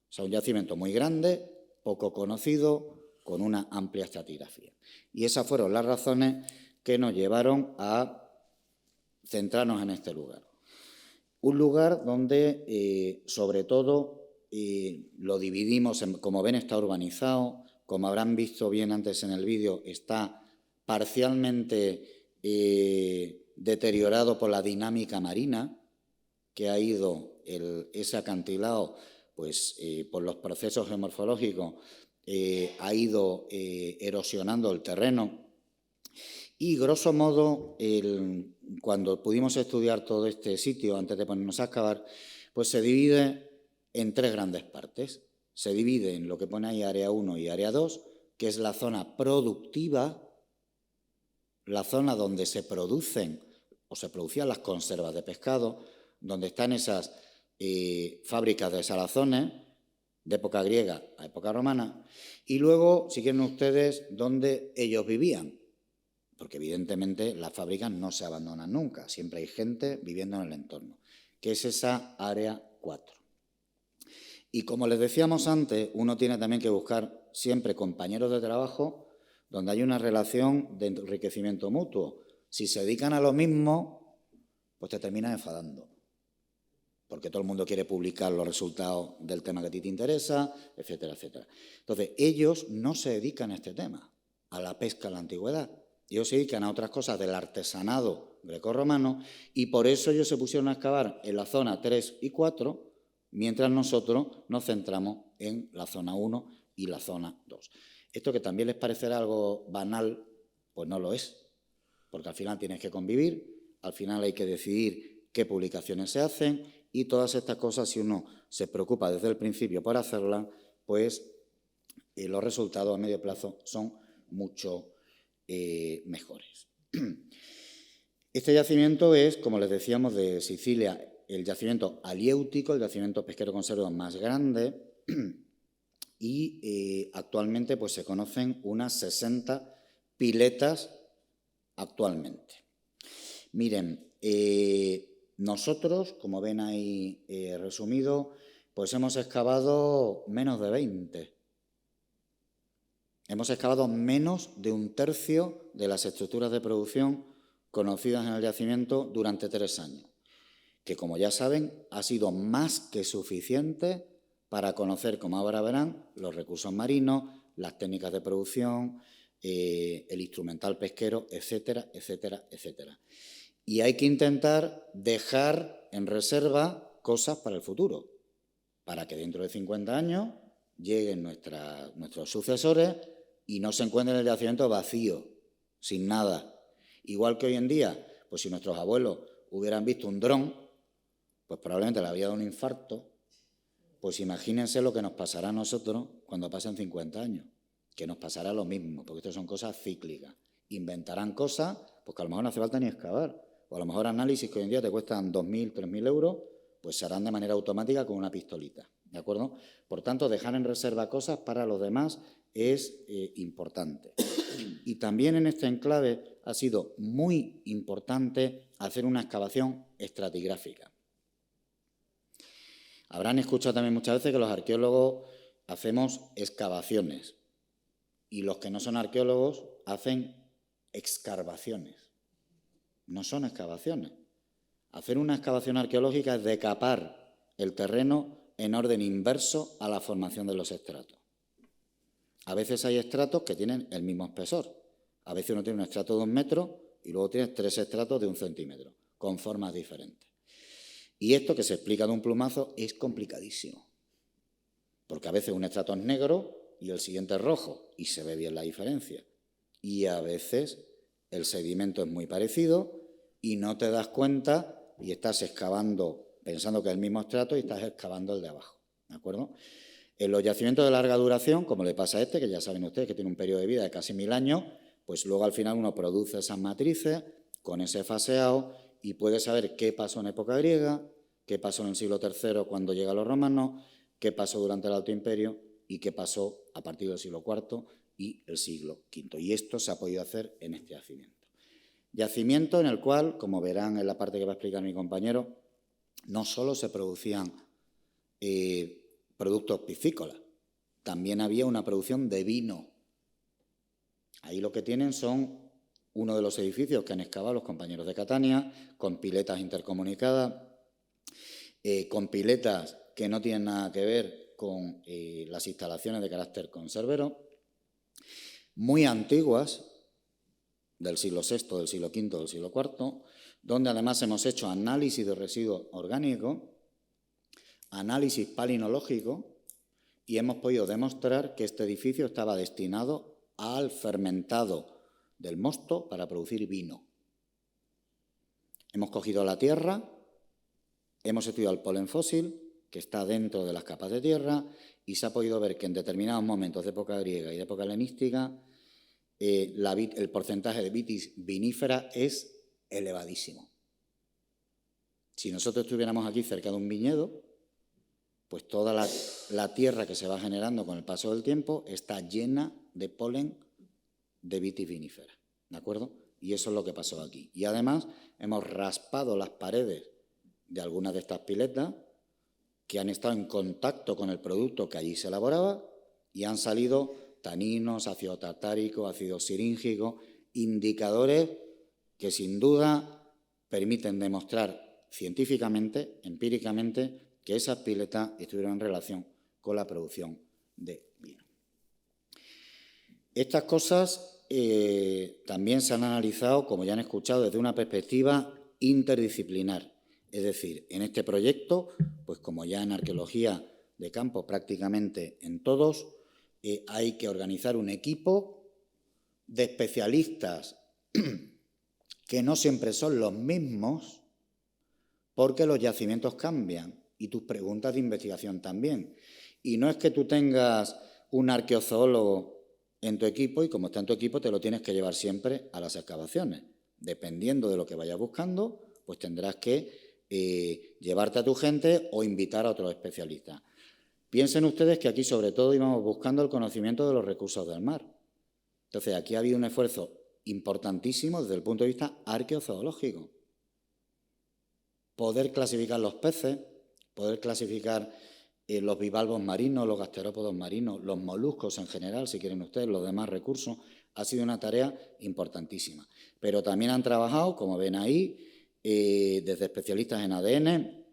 O sea, un yacimiento muy grande, poco conocido, con una amplia estratigrafía. Y esas fueron las razones que nos llevaron a centrarnos en este lugar. Un lugar donde, sobre todo, lo dividimos, como ven, está urbanizado. Como habrán visto bien antes en el vídeo, está parcialmente deteriorado por la dinámica marina, que ha ido ese acantilado, pues por los procesos geomorfológicos, ha ido erosionando el terreno. Y, grosso modo, cuando pudimos estudiar todo este sitio, antes de ponernos a excavar, pues se divide en tres grandes partes. Se divide en lo que pone ahí área 1 y área 2, que es la zona productiva, la zona donde se producen o se producían las conservas de pescado, donde están esas fábricas de salazones de época griega a época romana, y luego, si quieren ustedes, donde ellos vivían, porque evidentemente las fábricas no se abandonan nunca, siempre hay gente viviendo en el entorno, que es esa área 4. Y como les decíamos antes, uno tiene también que buscar siempre compañeros de trabajo donde hay una relación de enriquecimiento mutuo. Si se dedican a lo mismo, pues te terminas enfadando, porque todo el mundo quiere publicar los resultados del tema que a ti te interesa, etcétera, etcétera. Entonces, ellos no se dedican a este tema, a la pesca en la antigüedad. Ellos se dedican a otras cosas del artesanado grecorromano, y por eso ellos se pusieron a excavar en la zona 3 y 4, mientras nosotros nos centramos en la zona 1 y la zona 2. Esto que también les parecerá algo banal, pues no lo es, porque al final tienes que convivir, al final hay que decidir qué publicaciones se hacen, y todas estas cosas, si uno se preocupa desde el principio por hacerlas, pues los resultados a medio plazo son mucho mejores. Este yacimiento es, como les decíamos, de Sicilia, el yacimiento aliéutico, el yacimiento pesquero conservador más grande, y actualmente pues, se conocen unas 60 piletas actualmente. Miren, nosotros, como ven ahí resumido, pues hemos excavado menos de 20. Hemos excavado menos de un tercio de las estructuras de producción conocidas en el yacimiento durante 3 años, que, como ya saben, ha sido más que suficiente para conocer, como ahora verán, los recursos marinos, las técnicas de producción, el instrumental pesquero, etcétera, etcétera, etcétera. Y hay que intentar dejar en reserva cosas para el futuro, para que dentro de 50 años lleguen nuestros sucesores y no se encuentren el yacimiento vacío, sin nada. Igual que hoy en día, pues si nuestros abuelos hubieran visto un dron, pues probablemente le había dado un infarto. Pues imagínense lo que nos pasará a nosotros cuando pasen 50 años, que nos pasará lo mismo, porque esto son cosas cíclicas. Inventarán cosas, pues que a lo mejor no hace falta ni excavar, o a lo mejor análisis que hoy en día te cuestan 2.000, 3.000 euros, pues se harán de manera automática con una pistolita, ¿de acuerdo? Por tanto, dejar en reserva cosas para los demás es importante. Y también en este enclave ha sido muy importante hacer una excavación estratigráfica. Habrán escuchado también muchas veces que los arqueólogos hacemos excavaciones y los que no son arqueólogos hacen excavaciones. No son excavaciones. Hacer una excavación arqueológica es decapar el terreno en orden inverso a la formación de los estratos. A veces hay estratos que tienen el mismo espesor. A veces uno tiene un estrato de 1 metro y luego tienes 3 estratos de 1 centímetro, con formas diferentes. Y esto, que se explica de un plumazo, es complicadísimo. Porque a veces un estrato es negro y el siguiente es rojo, y se ve bien la diferencia. Y a veces el sedimento es muy parecido y no te das cuenta y estás excavando pensando que es el mismo estrato y estás excavando el de abajo, ¿de acuerdo? En los yacimientos de larga duración, como le pasa a este, que ya saben ustedes que tiene un periodo de vida de casi 1000 años, pues luego al final uno produce esas matrices con ese faseado y puede saber qué pasó en época griega, qué pasó en el siglo III cuando llegan los romanos, qué pasó durante el Alto Imperio y qué pasó a partir del siglo IV y el siglo V. Y esto se ha podido hacer en este yacimiento. Yacimiento en el cual, como verán en la parte que va a explicar mi compañero, no solo se producían productos piscícolas, también había una producción de vino. Ahí lo que tienen son uno de los edificios que han excavado los compañeros de Catania, con piletas intercomunicadas, con piletas que no tienen nada que ver con las instalaciones de carácter conservero, muy antiguas, del siglo VI, del siglo V, del siglo IV, donde además hemos hecho análisis de residuos orgánicos, análisis palinológico, y hemos podido demostrar que este edificio estaba destinado al fermentado del mosto para producir vino. Hemos cogido la tierra, hemos estudiado el polen fósil, que está dentro de las capas de tierra, y se ha podido ver que en determinados momentos de época griega y de época helenística el porcentaje de vitis vinífera es elevadísimo. Si nosotros estuviéramos aquí cerca de un viñedo, pues toda la tierra que se va generando con el paso del tiempo está llena de polen de vitis vinífera, ¿de acuerdo? Y eso es lo que pasó aquí. Y además hemos raspado las paredes de algunas de estas piletas que han estado en contacto con el producto que allí se elaboraba y han salido taninos, ácido tartárico, ácido siríngico, indicadores que sin duda permiten demostrar científicamente, empíricamente, que esas piletas estuvieron en relación con la producción de vino. Estas cosas también se han analizado, como ya han escuchado, desde una perspectiva interdisciplinar. Es decir, en este proyecto, pues como ya en arqueología de campo prácticamente en todos, hay que organizar un equipo de especialistas que no siempre son los mismos, porque los yacimientos cambian y tus preguntas de investigación también. Y no es que tú tengas un arqueozoólogo en tu equipo y como está en tu equipo te lo tienes que llevar siempre a las excavaciones. Dependiendo de lo que vayas buscando, pues tendrás que llevarte a tu gente o invitar a otros especialistas. Piensen ustedes que aquí sobre todo íbamos buscando el conocimiento de los recursos del mar. Entonces aquí ha habido un esfuerzo importantísimo desde el punto de vista arqueozoológico. Poder clasificar los peces, poder clasificar los bivalvos marinos, los gasterópodos marinos, los moluscos en general, si quieren ustedes, los demás recursos, ha sido una tarea importantísima. Pero también han trabajado, como ven ahí, desde especialistas en ADN,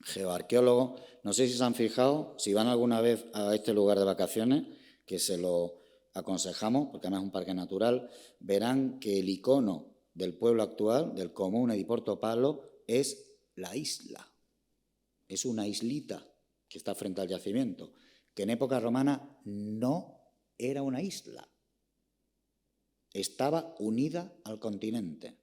geoarqueólogos. No sé si se han fijado, si van alguna vez a este lugar de vacaciones, que se lo aconsejamos, porque además es un parque natural, verán que el icono del pueblo actual, del Comune di Porto Palo, es la isla. Es una islita que está frente al yacimiento, que en época romana no era una isla. Estaba unida al continente.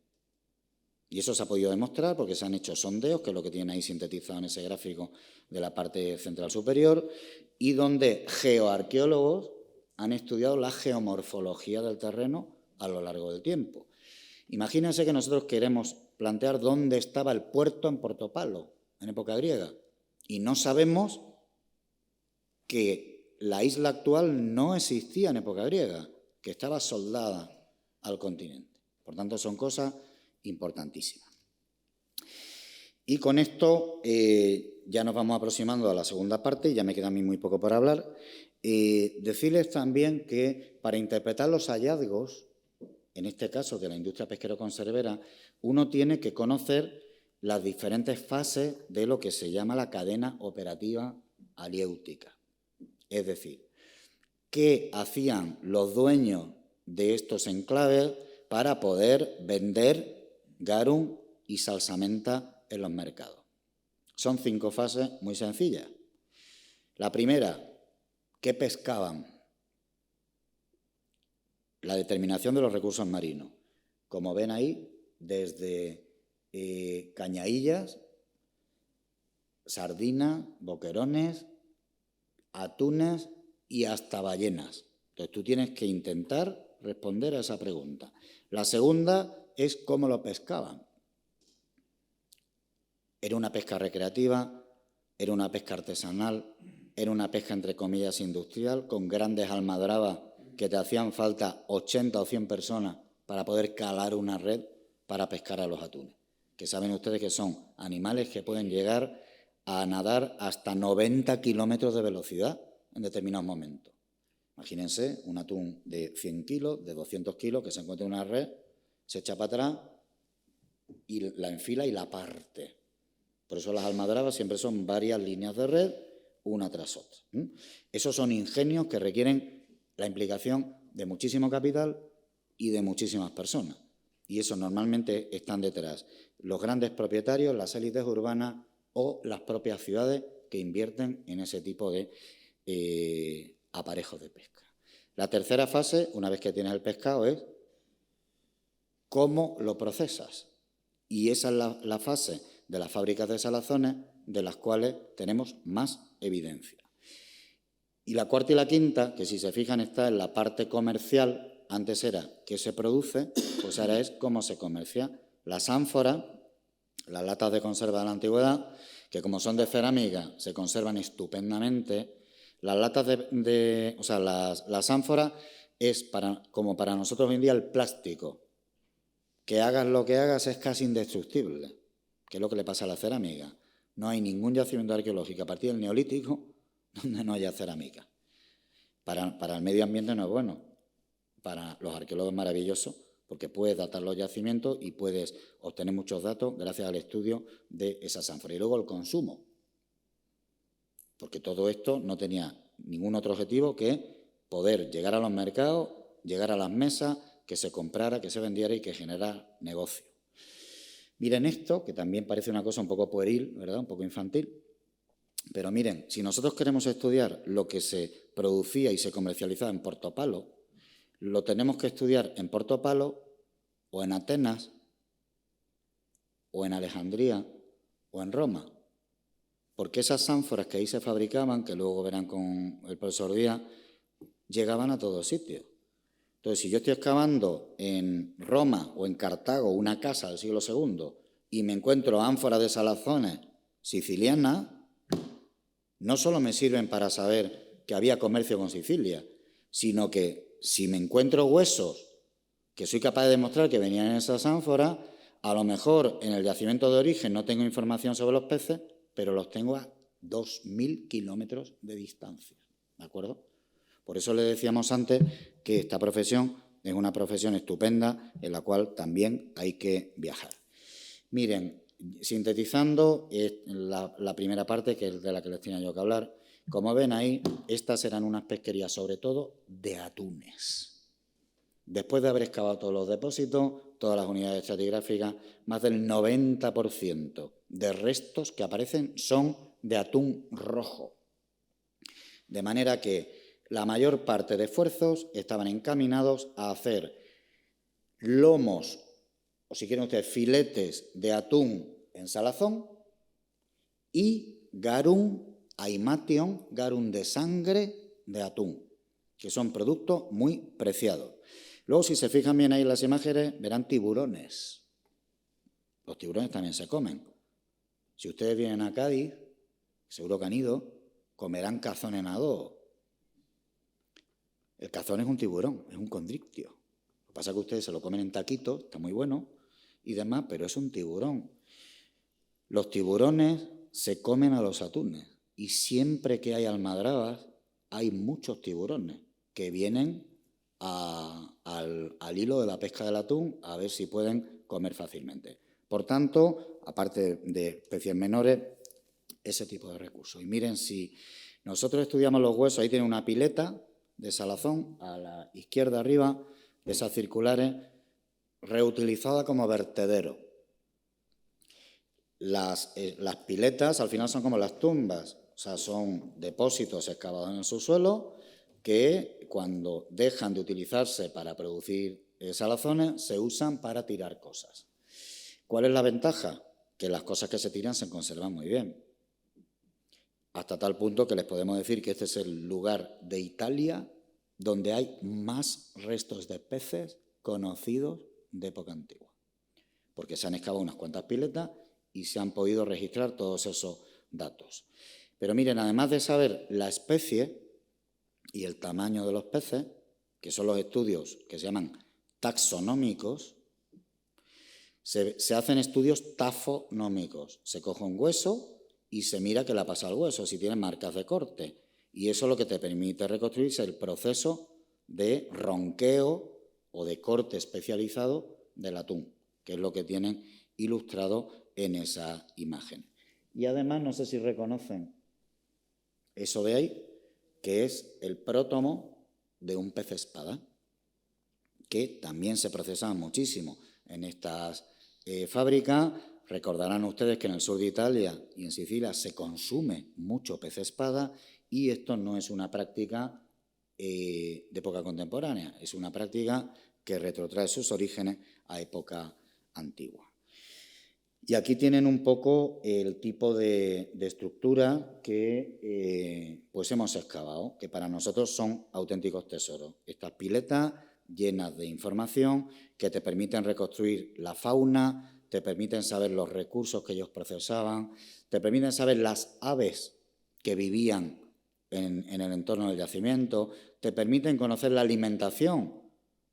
Y eso se ha podido demostrar porque se han hecho sondeos, que es lo que tienen ahí sintetizado en ese gráfico de la parte central superior, y donde geoarqueólogos han estudiado la geomorfología del terreno a lo largo del tiempo. Imagínense que nosotros queremos plantear dónde estaba el puerto en Porto Palo, en época griega, y no sabemos que la isla actual no existía en época griega, que estaba soldada al continente. Por tanto, son cosas importantísimas. Y con esto ya nos vamos aproximando a la segunda parte, ya me queda a mí muy poco por hablar. Decirles también que para interpretar los hallazgos, en este caso de la industria pesquero-conservera, uno tiene que conocer las diferentes fases de lo que se llama la cadena operativa aliéutica. Es decir, qué hacían los dueños de estos enclaves para poder vender garum y salsamenta en los mercados. Son 5 fases muy sencillas. La primera, ¿qué pescaban? La determinación de los recursos marinos. Como ven ahí, desde cañahillas, sardinas, boquerones, atunes y hasta ballenas. Entonces tú tienes que intentar responder a esa pregunta. La segunda es cómo lo pescaban. ¿Era una pesca recreativa? ¿Era una pesca artesanal? ¿Era una pesca, entre comillas, industrial, con grandes almadrabas que te hacían falta 80 o 100 personas para poder calar una red para pescar a los atunes? Que saben ustedes que son animales que pueden llegar a nadar hasta 90 kilómetros de velocidad en determinados momentos. Imagínense un atún de 100 kilos, de 200 kilos, que se encuentra en una red, se echa para atrás y la enfila y la parte. Por eso las almadrabas siempre son varias líneas de red, una tras otra. Esos son ingenios que requieren la implicación de muchísimo capital y de muchísimas personas. Y eso normalmente están detrás los grandes propietarios, las élites urbanas o las propias ciudades que invierten en ese tipo de aparejos de pesca. La tercera fase, una vez que tienes el pescado, es cómo lo procesas. Y esa es la fase de las fábricas de salazones de las cuales tenemos más evidencia. Y la cuarta y la quinta, que si se fijan está en la parte comercial, antes era qué se produce, pues ahora es cómo se comercia. Las ánforas, las latas de conserva de la antigüedad, que como son de cerámica se conservan estupendamente. Las latas las ánforas es como para nosotros hoy en día el plástico. Que hagas lo que hagas es casi indestructible, que es lo que le pasa a la cerámica. No hay ningún yacimiento arqueológico a partir del Neolítico donde no haya cerámica. Para el medio ambiente no es bueno, para los arqueólogos es maravilloso, porque puedes datar los yacimientos y puedes obtener muchos datos gracias al estudio de esas ánforas. Y luego el consumo, porque todo esto no tenía ningún otro objetivo que poder llegar a los mercados, llegar a las mesas, que se comprara, que se vendiera y que generara negocio. Miren esto, que también parece una cosa un poco pueril, ¿verdad? Un poco infantil. Pero miren, si nosotros queremos estudiar lo que se producía y se comercializaba en Portopalo, lo tenemos que estudiar en Portopalo o en Atenas o en Alejandría o en Roma. Porque esas ánforas que ahí se fabricaban, que luego verán con el profesor Díaz, llegaban a todos sitios. Entonces, si yo estoy excavando en Roma o en Cartago una casa del siglo II y me encuentro ánforas de salazones sicilianas, no solo me sirven para saber que había comercio con Sicilia, sino que si me encuentro huesos que soy capaz de demostrar que venían en esas ánforas, a lo mejor en el yacimiento de origen no tengo información sobre los peces, pero los tengo a 2.000 kilómetros de distancia, ¿de acuerdo? Por eso le decíamos antes que esta profesión es una profesión estupenda en la cual también hay que viajar. Miren, sintetizando la primera parte, que es de la que les tenía yo que hablar, como ven ahí, estas eran unas pesquerías sobre todo de atunes. Después de haber excavado todos los depósitos, todas las unidades estratigráficas, más del 90% de restos que aparecen son de atún rojo. De manera que la mayor parte de esfuerzos estaban encaminados a hacer lomos, o si quieren ustedes, filetes de atún en salazón y garum, aimation, garum de sangre de atún, que son productos muy preciados. Luego, si se fijan bien ahí en las imágenes, verán tiburones. Los tiburones también se comen. Si ustedes vienen a Cádiz, seguro que han ido, comerán cazón en adobo. El cazón es un tiburón, es un condrictio. Lo que pasa es que ustedes se lo comen en taquitos, está muy bueno y demás, pero es un tiburón. Los tiburones se comen a los atunes y siempre que hay almadrabas hay muchos tiburones que vienen al hilo de la pesca del atún a ver si pueden comer fácilmente. Por tanto, aparte de especies menores, ese tipo de recursos. Y miren, si nosotros estudiamos los huesos, ahí tiene una pileta de salazón a la izquierda arriba, de esas circulares, reutilizada como vertedero. Las piletas al final son como las tumbas, o sea, son depósitos excavados en el subsuelo que cuando dejan de utilizarse para producir salazones se usan para tirar cosas. ¿Cuál es la ventaja? Que las cosas que se tiran se conservan muy bien. Hasta tal punto que les podemos decir que este es el lugar de Italia donde hay más restos de peces conocidos de época antigua, porque se han excavado unas cuantas piletas y se han podido registrar todos esos datos. Pero miren, además de saber la especie y el tamaño de los peces, que son los estudios que se llaman taxonómicos, se hacen estudios tafonómicos. Se coge un hueso y se mira qué le ha pasado al hueso, si tiene marcas de corte. Y eso lo que te permite reconstruir es el proceso de ronqueo o de corte especializado del atún, que es lo que tienen ilustrado en esa imagen. Y además, no sé si reconocen eso de ahí, que es el prótomo de un pez espada, que también se procesaba muchísimo en estas fábricas. Recordarán ustedes que en el sur de Italia y en Sicilia se consume mucho pez espada, y esto no es una práctica de época contemporánea, es una práctica que retrotrae sus orígenes a época antigua. Y aquí tienen un poco el tipo de estructura que pues hemos excavado, que para nosotros son auténticos tesoros. Estas piletas llenas de información que te permiten reconstruir la fauna, te permiten saber los recursos que ellos procesaban, te permiten saber las aves que vivían en el entorno del yacimiento, te permiten conocer la alimentación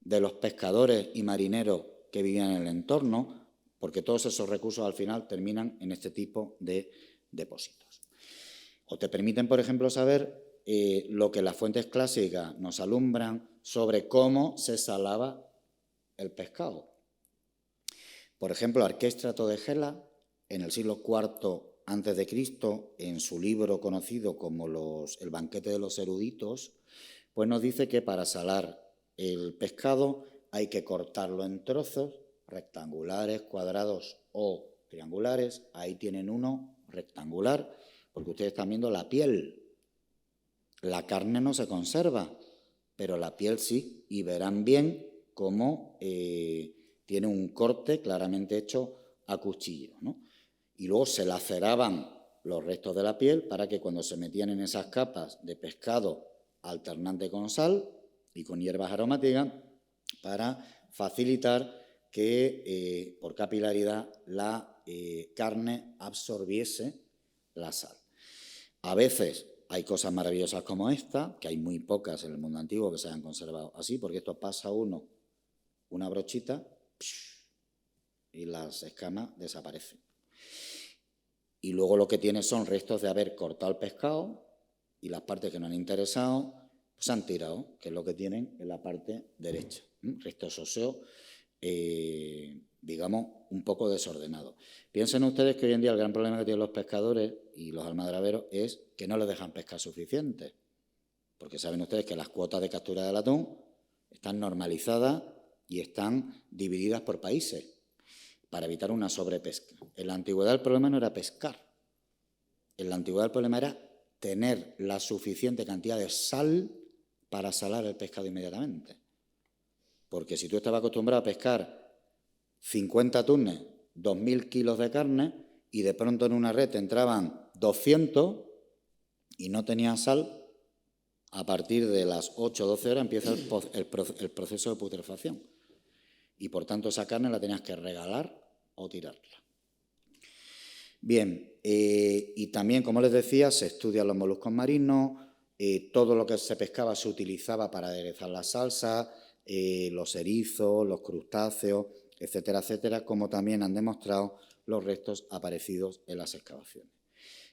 de los pescadores y marineros que vivían en el entorno, porque todos esos recursos al final terminan en este tipo de depósitos. O te permiten, por ejemplo, saber lo que las fuentes clásicas nos alumbran sobre cómo se salaba el pescado. Por ejemplo, Arquéstrato de Gela, en el siglo IV a.C., en su libro conocido como El banquete de los eruditos, pues nos dice que para salar el pescado hay que cortarlo en trozos rectangulares, cuadrados o triangulares. Ahí tienen uno rectangular, porque ustedes están viendo la piel. La carne no se conserva, pero la piel sí, y verán bien cómo tiene un corte claramente hecho a cuchillo, ¿no? Y luego se laceraban los restos de la piel para que cuando se metían en esas capas de pescado alternante con sal y con hierbas aromáticas, para facilitar que por capilaridad la carne absorbiese la sal. A veces hay cosas maravillosas como esta, que hay muy pocas en el mundo antiguo que se hayan conservado así, porque esto pasa una brochita y las escamas desaparecen. Y luego lo que tiene son restos de haber cortado el pescado y las partes que no han interesado pues se han tirado, que es lo que tienen en la parte derecha. Restos óseos, digamos, un poco desordenados. Piensen ustedes que hoy en día el gran problema que tienen los pescadores y los almadraberos es que no les dejan pescar suficiente, porque saben ustedes que las cuotas de captura del atún están normalizadas y están divididas por países para evitar una sobrepesca. En la antigüedad el problema no era pescar, en la antigüedad el problema era tener la suficiente cantidad de sal para salar el pescado inmediatamente. Porque si tú estabas acostumbrado a pescar 50 atunes, 2.000 kilos de carne, y de pronto en una red te entraban 200 y no tenías sal, a partir de las 8 o 12 horas empieza el proceso de putrefacción. Y por tanto esa carne la tenías que regalar o tirarla. Bien, y también, como les decía, se estudian los moluscos marinos, todo lo que se pescaba se utilizaba para aderezar la salsa, los erizos, los crustáceos, etcétera, etcétera, como también han demostrado los restos aparecidos en las excavaciones.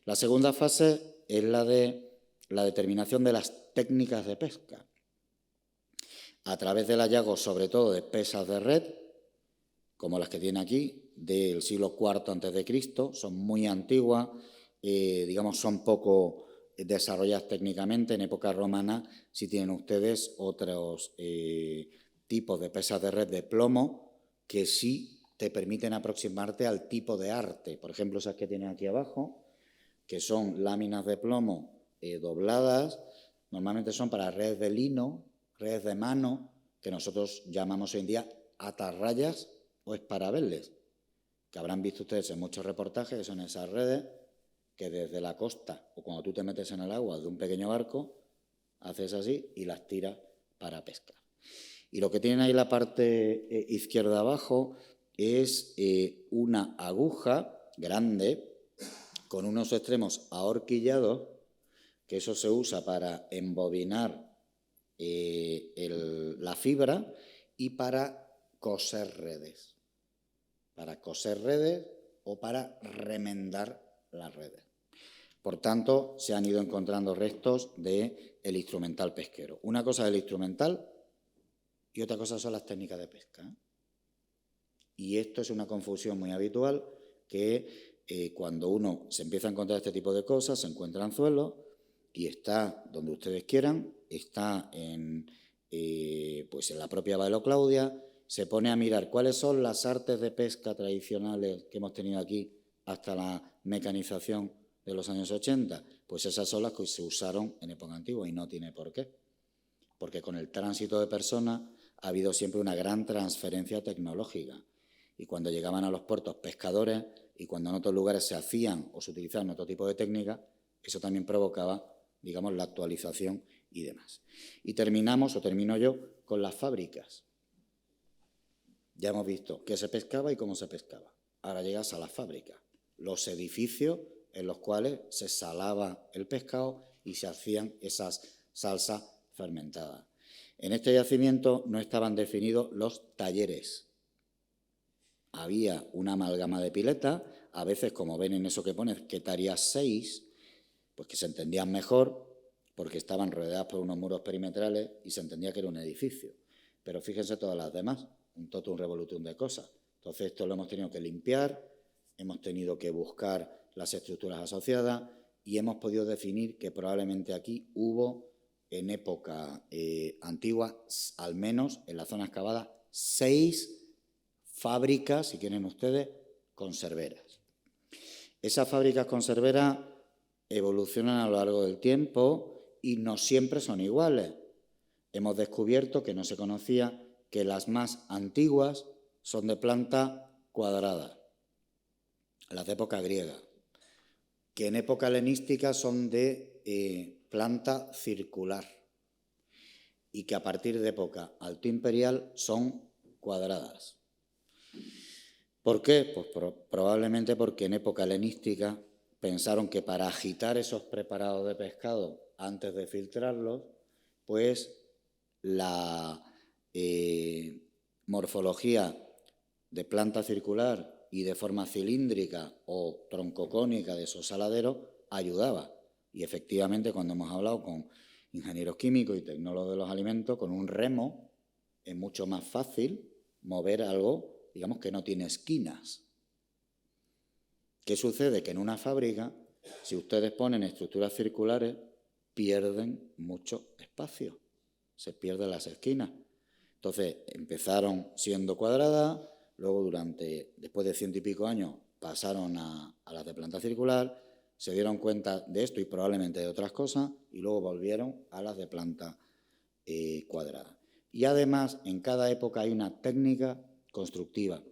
La segunda fase es la de la determinación de las técnicas de pesca, a través del hallazgo sobre todo de pesas de red, como las que tiene aquí, del siglo IV a.C., son muy antiguas, digamos, son poco desarrolladas técnicamente. En época romana sí tienen ustedes otros tipos de pesas de red de plomo que sí te permiten aproximarte al tipo de arte. Por ejemplo, esas que tienen aquí abajo, que son láminas de plomo dobladas, normalmente son para redes de lino, redes de mano, que nosotros llamamos hoy en día atarrayas o esparabeles, que habrán visto ustedes en muchos reportajes, que son esas redes que desde la costa o cuando tú te metes en el agua de un pequeño barco, haces así y las tiras para pescar. Y lo que tienen ahí la parte izquierda abajo es una aguja grande con unos extremos ahorquillados, que eso se usa para embobinar la fibra y para coser redes. Para coser redes o para remendar las redes. Por tanto, se han ido encontrando restos del instrumental pesquero. Una cosa es el instrumental y otra cosa son las técnicas de pesca, ¿eh? Y esto es una confusión muy habitual que cuando uno se empieza a encontrar este tipo de cosas, se encuentra anzuelos y está donde ustedes quieran, está pues en la propia Baelo Claudia, se pone a mirar cuáles son las artes de pesca tradicionales que hemos tenido aquí hasta la mecanización de los años 80, pues esas son las que se usaron en época antigua y no tiene por qué. Porque con el tránsito de personas ha habido siempre una gran transferencia tecnológica. Y cuando llegaban a los puertos pescadores y cuando en otros lugares se hacían o se utilizaban otro tipo de técnicas, eso también provocaba, digamos, la actualización y demás. Y termino yo, con las fábricas. Ya hemos visto qué se pescaba y cómo se pescaba. Ahora llegas a las fábricas, los edificios en los cuales se salaba el pescado y se hacían esas salsas fermentadas. En este yacimiento no estaban definidos los talleres. Había una amalgama de piletas, a veces, como ven en eso que pone, que tareas 6, pues que se entendían mejor porque estaban rodeadas por unos muros perimetrales y se entendía que era un edificio. Pero fíjense todas las demás, un totum revolutum de cosas. Entonces esto lo hemos tenido que limpiar, hemos tenido que buscar las estructuras asociadas y hemos podido definir que probablemente aquí hubo, en época antigua, al menos en la zona excavada, 6 fábricas, si quieren ustedes, conserveras. Esas fábricas conserveras evolucionan a lo largo del tiempo y no siempre son iguales. Hemos descubierto que no se conocía que las más antiguas son de planta cuadrada, las de época griega, que en época helenística son de planta circular y que a partir de época altoimperial son cuadradas. ¿Por qué? Pues probablemente porque en época helenística pensaron que para agitar esos preparados de pescado antes de filtrarlos, pues la morfología de planta circular y de forma cilíndrica o troncocónica de esos saladeros ayudaba. Y efectivamente, cuando hemos hablado con ingenieros químicos y tecnólogos de los alimentos, con un remo es mucho más fácil mover algo, digamos, que no tiene esquinas. ¿Qué sucede? Que en una fábrica, si ustedes ponen estructuras circulares, pierden mucho espacio, se pierden las esquinas. Entonces, empezaron siendo cuadradas, luego después de 100 y pico años, pasaron a las de planta circular, se dieron cuenta de esto y probablemente de otras cosas, y luego volvieron a las de planta cuadrada. Y además, en cada época hay una técnica constructiva.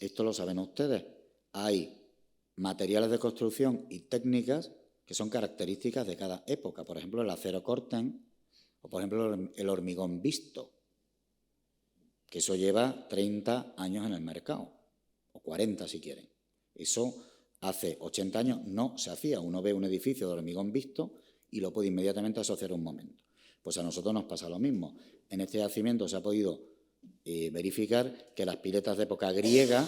Esto lo saben ustedes. Hay materiales de construcción y técnicas que son características de cada época. Por ejemplo, el acero corten o, por ejemplo, el hormigón visto, que eso lleva 30 años en el mercado, o 40 si quieren. Eso hace 80 años no se hacía. Uno ve un edificio de hormigón visto y lo puede inmediatamente asociar a un momento. Pues a nosotros nos pasa lo mismo. En este yacimiento se ha podido verificar que las piletas de época griega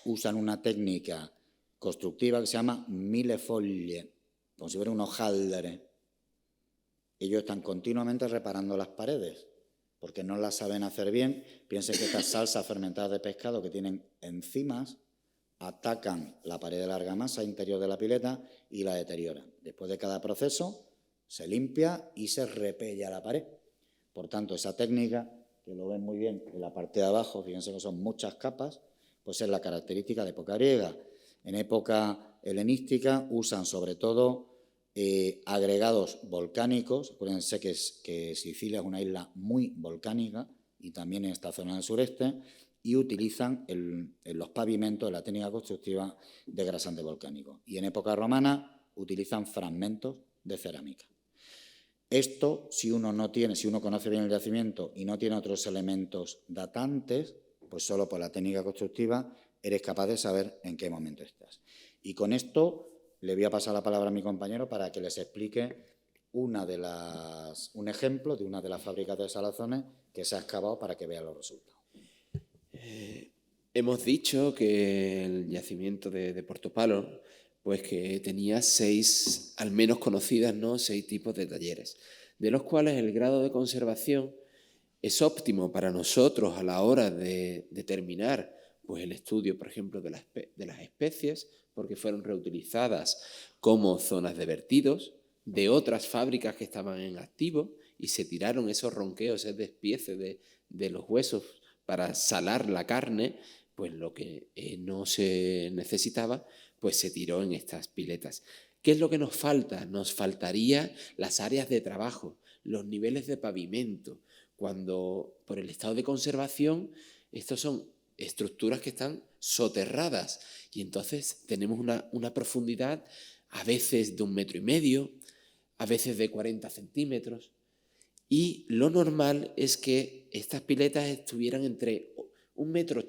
usan una técnica constructiva que se llama millefoglie, como si fuera un hojaldre. Ellos están continuamente reparando las paredes porque no las saben hacer bien. Piensen que estas salsas fermentadas de pescado que tienen enzimas atacan la pared de la argamasa interior de la pileta y la deterioran. Después de cada proceso se limpia y se repella la pared. Por tanto, esa técnica, que lo ven muy bien en la parte de abajo, fíjense que son muchas capas, pues es la característica de época griega. En época helenística usan sobre todo agregados volcánicos. Acuérdense que Sicilia es una isla muy volcánica y también en esta zona del sureste, y utilizan en los pavimentos la técnica constructiva de grasante volcánico. Y en época romana utilizan fragmentos de cerámica. Esto, si uno conoce bien el yacimiento y no tiene otros elementos datantes, pues solo por la técnica constructiva eres capaz de saber en qué momento estás. Y con esto le voy a pasar la palabra a mi compañero para que les explique un ejemplo de una de las fábricas de salazones que se ha excavado para que vean los resultados. Hemos dicho que el yacimiento de Portopalo, pues que tenía 6, al menos conocidas, ¿no? 6 tipos de talleres, de los cuales el grado de conservación es óptimo para nosotros a la hora de determinar pues, el estudio, por ejemplo, de las especies, porque fueron reutilizadas como zonas de vertidos de otras fábricas que estaban en activo y se tiraron esos ronqueos, ese despiece de los huesos para salar la carne, pues lo que no se necesitaba, pues se tiró en estas piletas. ¿Qué es lo que nos falta? Nos faltaría las áreas de trabajo, los niveles de pavimento, cuando por el estado de conservación estos son estructuras que están soterradas y entonces tenemos una profundidad a veces de 1,5 metros, a veces de 40 centímetros y lo normal es que estas piletas estuvieran entre 1,80 metro,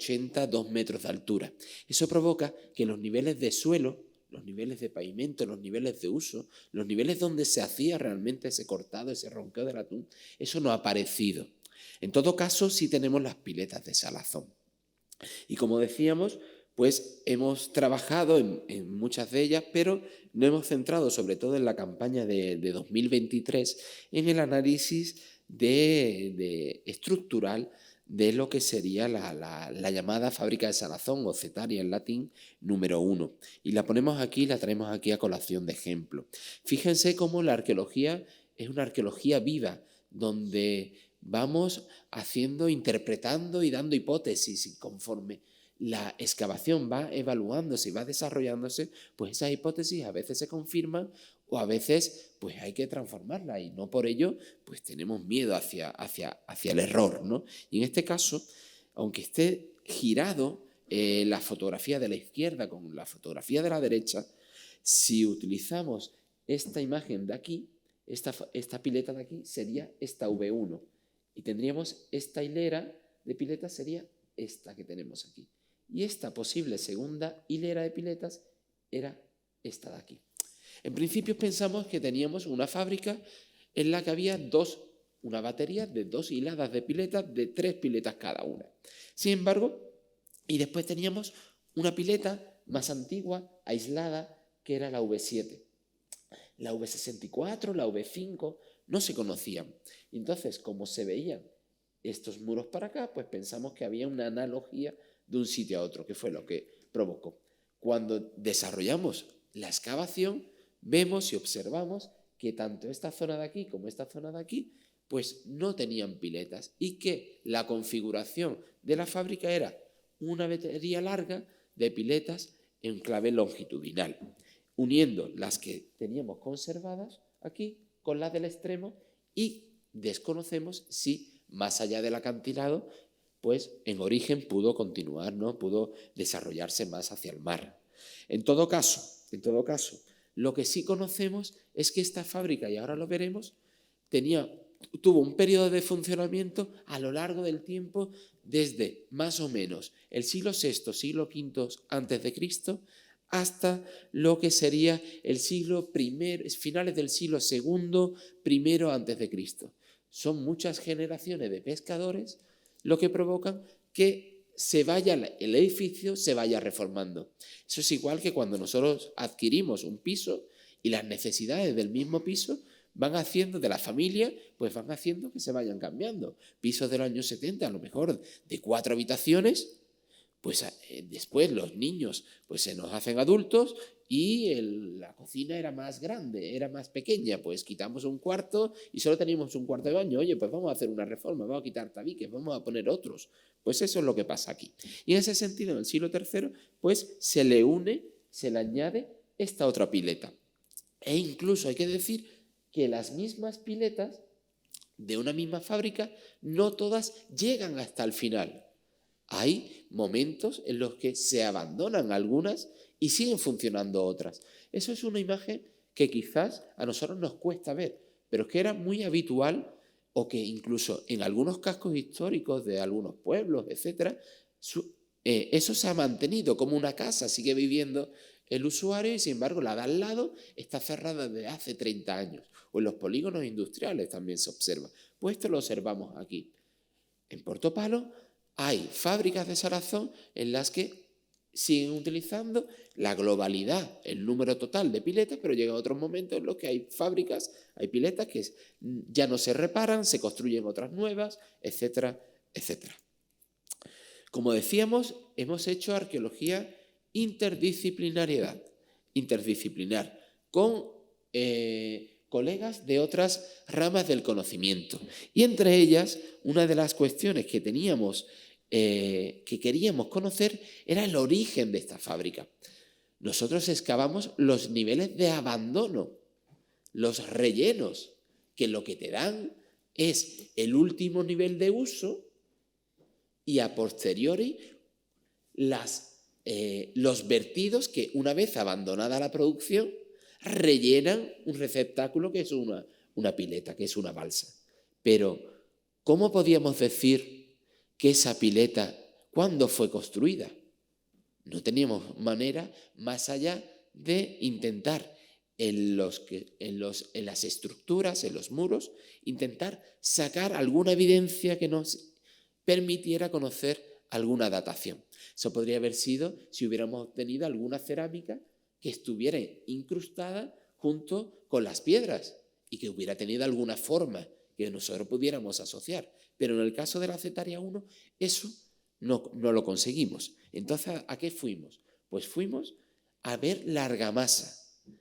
2 metros de altura. Eso provoca que los niveles de suelo, los niveles de pavimento, los niveles de uso, los niveles donde se hacía realmente ese cortado, ese ronqueo del atún, eso no ha aparecido. En todo caso, sí tenemos las piletas de salazón. Y como decíamos, pues hemos trabajado en muchas de ellas, pero nos hemos centrado sobre todo en la campaña de 2023 en el análisis estructural de lo que sería la llamada fábrica de salazón o Cetaria en latín número 1. Y la ponemos aquí, la traemos aquí a colación de ejemplo. Fíjense cómo la arqueología es una arqueología viva, donde vamos interpretando y dando hipótesis y conforme la excavación va evaluándose y va desarrollándose, pues esas hipótesis a veces se confirman o a veces pues hay que transformarlas y no por ello pues tenemos miedo hacia el error, ¿no? Y en este caso, aunque esté girado la fotografía de la izquierda con la fotografía de la derecha, si utilizamos esta imagen de aquí, esta pileta de aquí sería esta V1 y tendríamos esta hilera de piletas sería esta que tenemos aquí. Y esta posible segunda hilera de piletas era esta de aquí. En principio pensamos que teníamos una fábrica en la que había una batería de 2 hiladas de piletas, de 3 piletas cada una. Sin embargo, y después teníamos una pileta más antigua, aislada, que era la V7. La V64, la V5, no se conocían. Entonces, como se veían estos muros para acá, pues pensamos que había una analogía de un sitio a otro, que fue lo que provocó. Cuando desarrollamos la excavación, vemos y observamos que tanto esta zona de aquí como esta zona de aquí, pues no tenían piletas y que la configuración de la fábrica era una batería larga de piletas en clave longitudinal, uniendo las que teníamos conservadas aquí con las del extremo y desconocemos si más allá del acantilado pues en origen pudo continuar, ¿no? Pudo desarrollarse más hacia el mar. En todo caso, lo que sí conocemos es que esta fábrica, y ahora lo veremos, tuvo un periodo de funcionamiento a lo largo del tiempo desde más o menos el siglo VI, siglo V antes de Cristo, hasta lo que sería el siglo I, finales del siglo II, I antes de Cristo. Son muchas generaciones de pescadores lo que provocan que el edificio se vaya reformando. Eso es igual que cuando nosotros adquirimos un piso y las necesidades del mismo piso van haciendo de la familia, pues van haciendo que se vayan cambiando. Pisos de los años 70, a lo mejor de 4 habitaciones, pues después los niños pues se nos hacen adultos y la cocina era más grande, era más pequeña, pues quitamos un cuarto y solo teníamos un cuarto de baño. Oye, pues vamos a hacer una reforma, vamos a quitar tabiques, vamos a poner otros. Pues eso es lo que pasa aquí. Y en ese sentido, en el siglo III, pues se le añade esta otra pileta. E incluso hay que decir que las mismas piletas de una misma fábrica no todas llegan hasta el final. Hay momentos en los que se abandonan algunas y siguen funcionando otras. Eso es una imagen que quizás a nosotros nos cuesta ver, pero es que era muy habitual, o que incluso en algunos cascos históricos de algunos pueblos, etcétera, eso se ha mantenido como una casa, sigue viviendo el usuario y sin embargo la de al lado está cerrada desde hace 30 años. O en los polígonos industriales también se observa. Pues esto lo observamos aquí. En Portopalo hay fábricas de salazón en las que siguen utilizando la globalidad, el número total de piletas, pero llega otros momentos en los que hay fábricas, hay piletas que ya no se reparan, se construyen otras nuevas, etcétera, etcétera. Como decíamos, hemos hecho arqueología interdisciplinar, con colegas de otras ramas del conocimiento. Y entre ellas, una de las cuestiones que teníamos, que queríamos conocer, era el origen de esta fábrica. Nosotros excavamos los niveles de abandono, los rellenos, que lo que te dan es el último nivel de uso y a posteriori los vertidos que, una vez abandonada la producción, rellenan un receptáculo que es una pileta, que es una balsa. Pero, ¿cómo podíamos decir que esa pileta, cuándo fue construida? No teníamos manera más allá de intentar en las estructuras, en los muros, intentar sacar alguna evidencia que nos permitiera conocer alguna datación. Eso podría haber sido si hubiéramos obtenido alguna cerámica que estuviera incrustada junto con las piedras y que hubiera tenido alguna forma que nosotros pudiéramos asociar. Pero en el caso de la Cetaria 1, eso no lo conseguimos. Entonces, ¿a qué fuimos? Pues fuimos a ver la argamasa,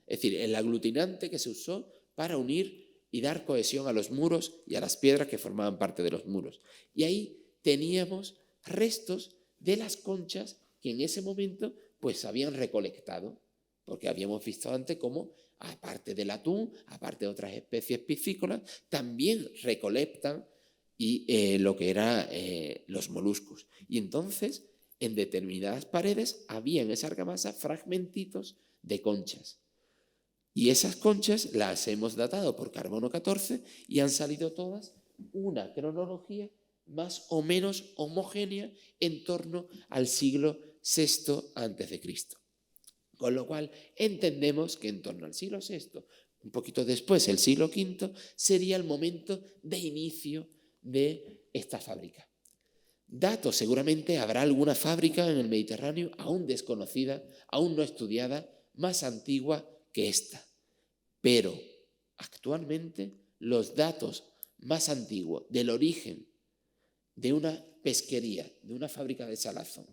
es decir, el aglutinante que se usó para unir y dar cohesión a los muros y a las piedras que formaban parte de los muros. Y ahí teníamos restos de las conchas que en ese momento pues habían recolectado, porque habíamos visto antes cómo, aparte del atún, aparte de otras especies piscícolas, también recolectan lo que eran los moluscos. Y entonces, en determinadas paredes había en esa argamasa fragmentitos de conchas. Y esas conchas las hemos datado por carbono 14 y han salido todas una cronología más o menos homogénea en torno al siglo VI a.C. Con lo cual entendemos que en torno al siglo VI, un poquito después, el siglo V, sería el momento de inicio de esta fábrica. Datos, seguramente habrá alguna fábrica en el Mediterráneo aún desconocida, aún no estudiada, más antigua que esta. Pero actualmente los datos más antiguos del origen de una pesquería, de una fábrica de salazón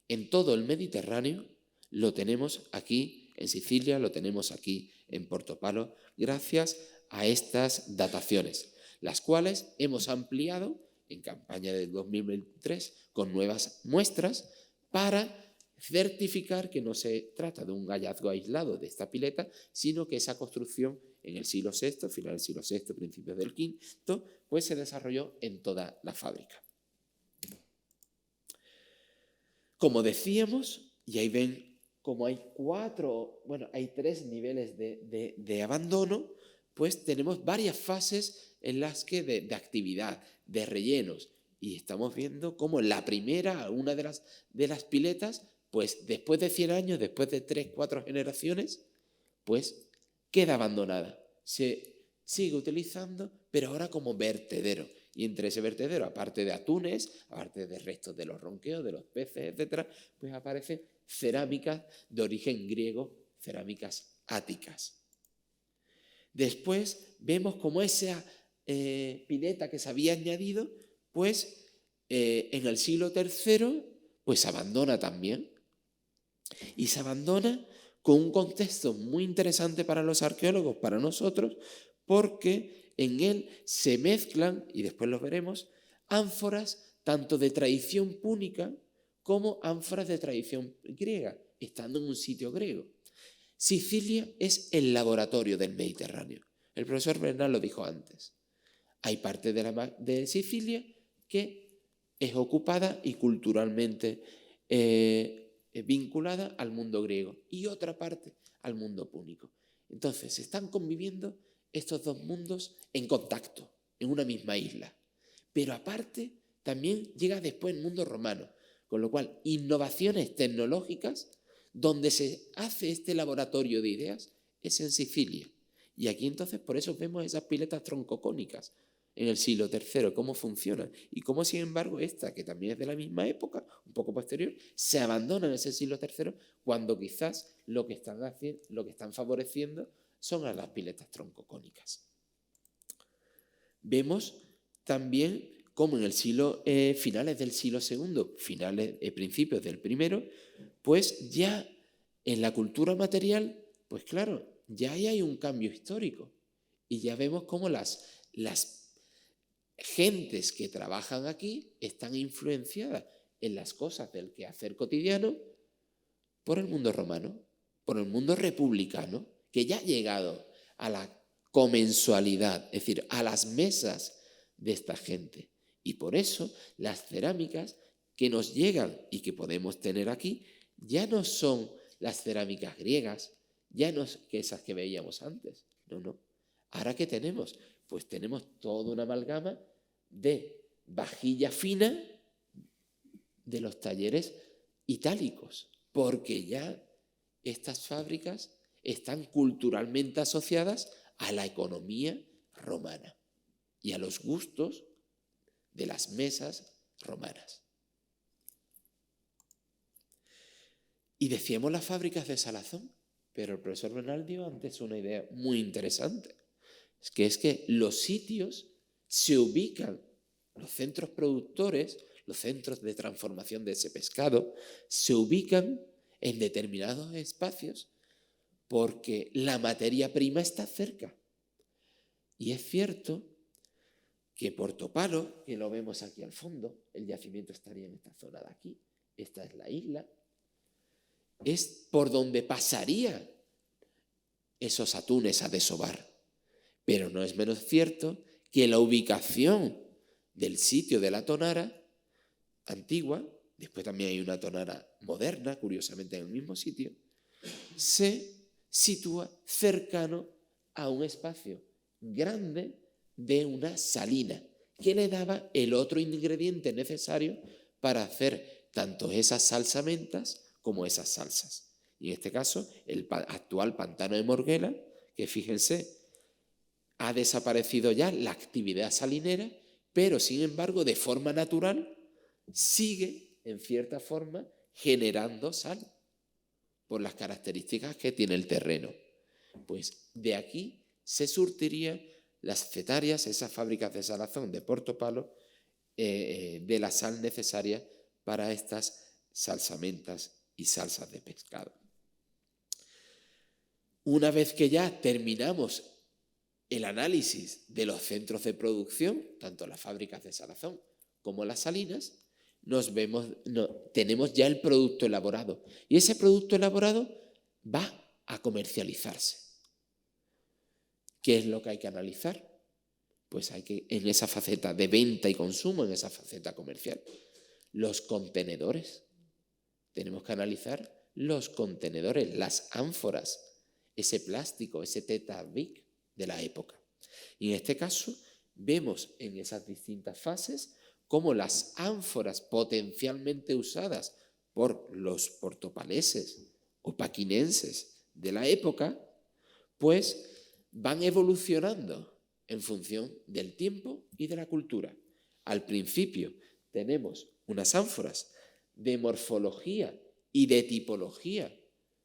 en todo el Mediterráneo, lo tenemos aquí en Sicilia, lo tenemos aquí en Portopalo, gracias a estas dataciones, las cuales hemos ampliado en campaña del 2023 con nuevas muestras para certificar que no se trata de un hallazgo aislado de esta pileta, sino que esa construcción en el siglo VI, final del siglo VI, principios del V, pues se desarrolló en toda la fábrica. Como decíamos, y ahí ven como hay hay 3 niveles de abandono, pues tenemos varias fases en las que de actividad, de rellenos, y estamos viendo cómo la primera, una de las piletas, pues después de 100 años, después de 3, 4 generaciones, pues queda abandonada. Se sigue utilizando, pero ahora como vertedero. Y entre ese vertedero, aparte de atunes, aparte de restos de los ronqueos, de los peces, etc., pues aparecen cerámicas de origen griego, cerámicas áticas. Después vemos cómo esa pileta que se había añadido, pues en el siglo III, pues abandona también. Y se abandona con un contexto muy interesante para los arqueólogos, para nosotros, porque en él se mezclan, y después lo veremos, ánforas tanto de tradición púnica como ánforas de tradición griega, estando en un sitio griego. Sicilia es el laboratorio del Mediterráneo. El profesor Bernal lo dijo antes. Hay parte de Sicilia que es ocupada y culturalmente vinculada al mundo griego y otra parte al mundo púnico. Entonces, están conviviendo estos dos mundos en contacto, en una misma isla. Pero aparte, también llega después el mundo romano, con lo cual innovaciones tecnológicas donde se hace este laboratorio de ideas es en Sicilia. Y aquí entonces por eso vemos esas piletas troncocónicas en el siglo III, cómo funcionan y cómo sin embargo esta, que también es de la misma época, un poco posterior, se abandona en ese siglo III cuando quizás lo que están favoreciendo son a las piletas troncocónicas. Vemos también cómo en el finales del siglo II, principios del I, pues ya en la cultura material, pues claro, ya hay un cambio histórico y ya vemos cómo las gentes que trabajan aquí están influenciadas en las cosas del quehacer cotidiano por el mundo romano, por el mundo republicano, que ya ha llegado a la comensualidad, es decir, a las mesas de esta gente. Y por eso las cerámicas que nos llegan y que podemos tener aquí ya no son las cerámicas griegas, ya no es que esas que veíamos antes, no. ¿Ahora qué tenemos? Pues tenemos toda una amalgama de vajilla fina de los talleres itálicos, porque ya estas fábricas están culturalmente asociadas a la economía romana y a los gustos de las mesas romanas. Y decíamos las fábricas de salazón, pero el profesor Bernal dio antes una idea muy interesante, es que los sitios se ubican, los centros productores, los centros de transformación de ese pescado, se ubican en determinados espacios porque la materia prima está cerca. Y es cierto que Portopalo, que lo vemos aquí al fondo, el yacimiento estaría en esta zona de aquí, esta es la isla, es por donde pasarían esos atunes a desovar. Pero no es menos cierto que la ubicación del sitio de la tonara antigua, después también hay una tonara moderna, curiosamente en el mismo sitio, se sitúa cercano a un espacio grande de una salina que le daba el otro ingrediente necesario para hacer tanto esas salsamentas como esas salsas. Y en este caso, el actual pantano de Morguela, que fíjense, ha desaparecido ya la actividad salinera, pero sin embargo, de forma natural, sigue en cierta forma generando sal por las características que tiene el terreno. Pues de aquí se surtirían las cetarias, esas fábricas de salazón de Portopalo, de la sal necesaria para estas salsamentas y salsas de pescado. Una vez que ya terminamos el análisis de los centros de producción, tanto las fábricas de salazón como las salinas, tenemos ya el producto elaborado. Y ese producto elaborado va a comercializarse. ¿Qué es lo que hay que analizar? Pues hay que, en esa faceta de venta y consumo, en esa faceta comercial, los contenedores. Tenemos que analizar los contenedores, las ánforas, ese plástico, ese Teta-Bic de la época. Y en este caso vemos en esas distintas fases cómo las ánforas potencialmente usadas por los portopaleses o paquinenses de la época, pues van evolucionando en función del tiempo y de la cultura. Al principio tenemos unas ánforas de morfología y de tipología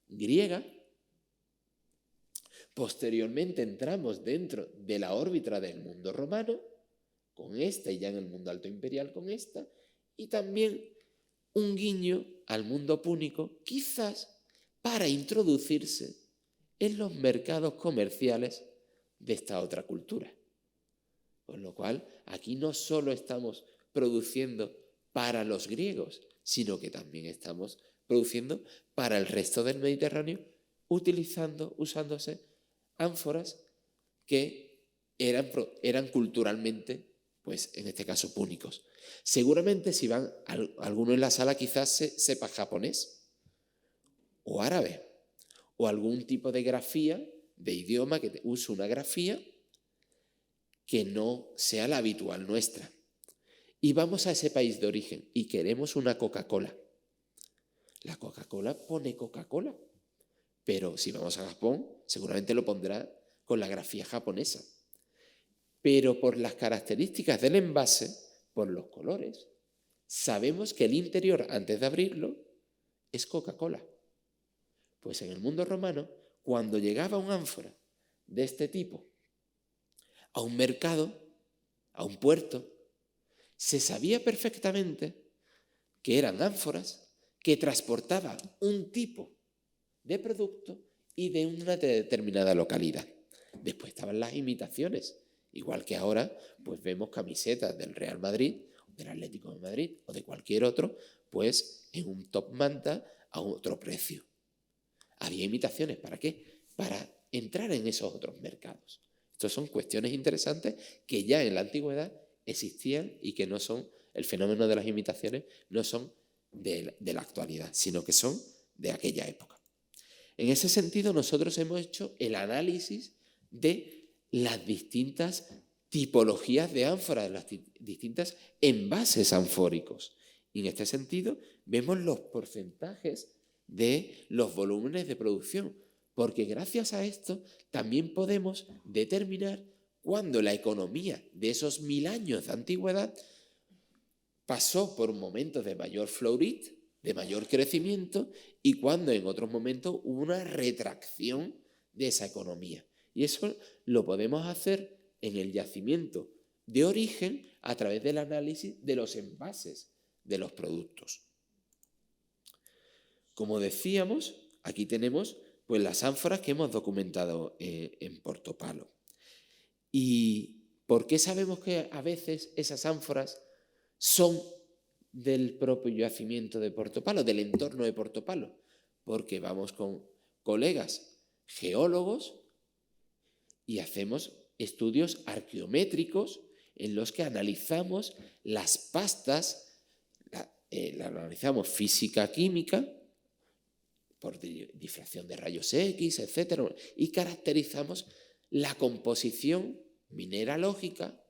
griega. Posteriormente entramos dentro de la órbita del mundo romano, con esta, y ya en el mundo alto imperial con esta, y también un guiño al mundo púnico, quizás para introducirse en los mercados comerciales de esta otra cultura. Con lo cual, aquí no solo estamos produciendo para los griegos, sino que también estamos produciendo para el resto del Mediterráneo, usándose ánforas que eran culturalmente, pues en este caso, púnicos. Seguramente si van alguno en la sala quizás sepa japonés o árabe o algún tipo de grafía, de idioma que use una grafía que no sea la habitual nuestra. Y vamos a ese país de origen y queremos una Coca-Cola. La Coca-Cola pone Coca-Cola, pero si vamos a Japón, seguramente lo pondrá con la grafía japonesa. Pero por las características del envase, por los colores, sabemos que el interior, antes de abrirlo, es Coca-Cola. Pues en el mundo romano, cuando llegaba un ánfora de este tipo a un mercado, a un puerto, se sabía perfectamente que eran ánforas que transportaban un tipo de producto y de una determinada localidad. Después estaban las imitaciones, igual que ahora pues vemos camisetas del Real Madrid, del Atlético de Madrid o de cualquier otro, pues en un top manta a otro precio. Había imitaciones, ¿para qué? Para entrar en esos otros mercados. Estas son cuestiones interesantes que ya en la antigüedad existían y que no son, el fenómeno de las imitaciones no son de la actualidad, sino que son de aquella época. En ese sentido, nosotros hemos hecho el análisis de las distintas tipologías de ánforas, de las distintas envases anfóricos. Y en este sentido, vemos los porcentajes de los volúmenes de producción, porque gracias a esto también podemos determinar cuándo la economía de esos 1000 años de antigüedad pasó por momentos de mayor florit, de mayor crecimiento, y cuando en otros momentos hubo una retracción de esa economía. Y eso lo podemos hacer en el yacimiento de origen a través del análisis de los envases de los productos. Como decíamos, aquí tenemos pues, las ánforas que hemos documentado en Portopalo. ¿Y por qué sabemos que a veces esas ánforas son del propio yacimiento de Portopalo, del entorno de Portopalo? Porque vamos con colegas geólogos y hacemos estudios arqueométricos en los que analizamos las pastas, la analizamos física-química, por difracción de rayos X, etc. Y caracterizamos la composición mineralógica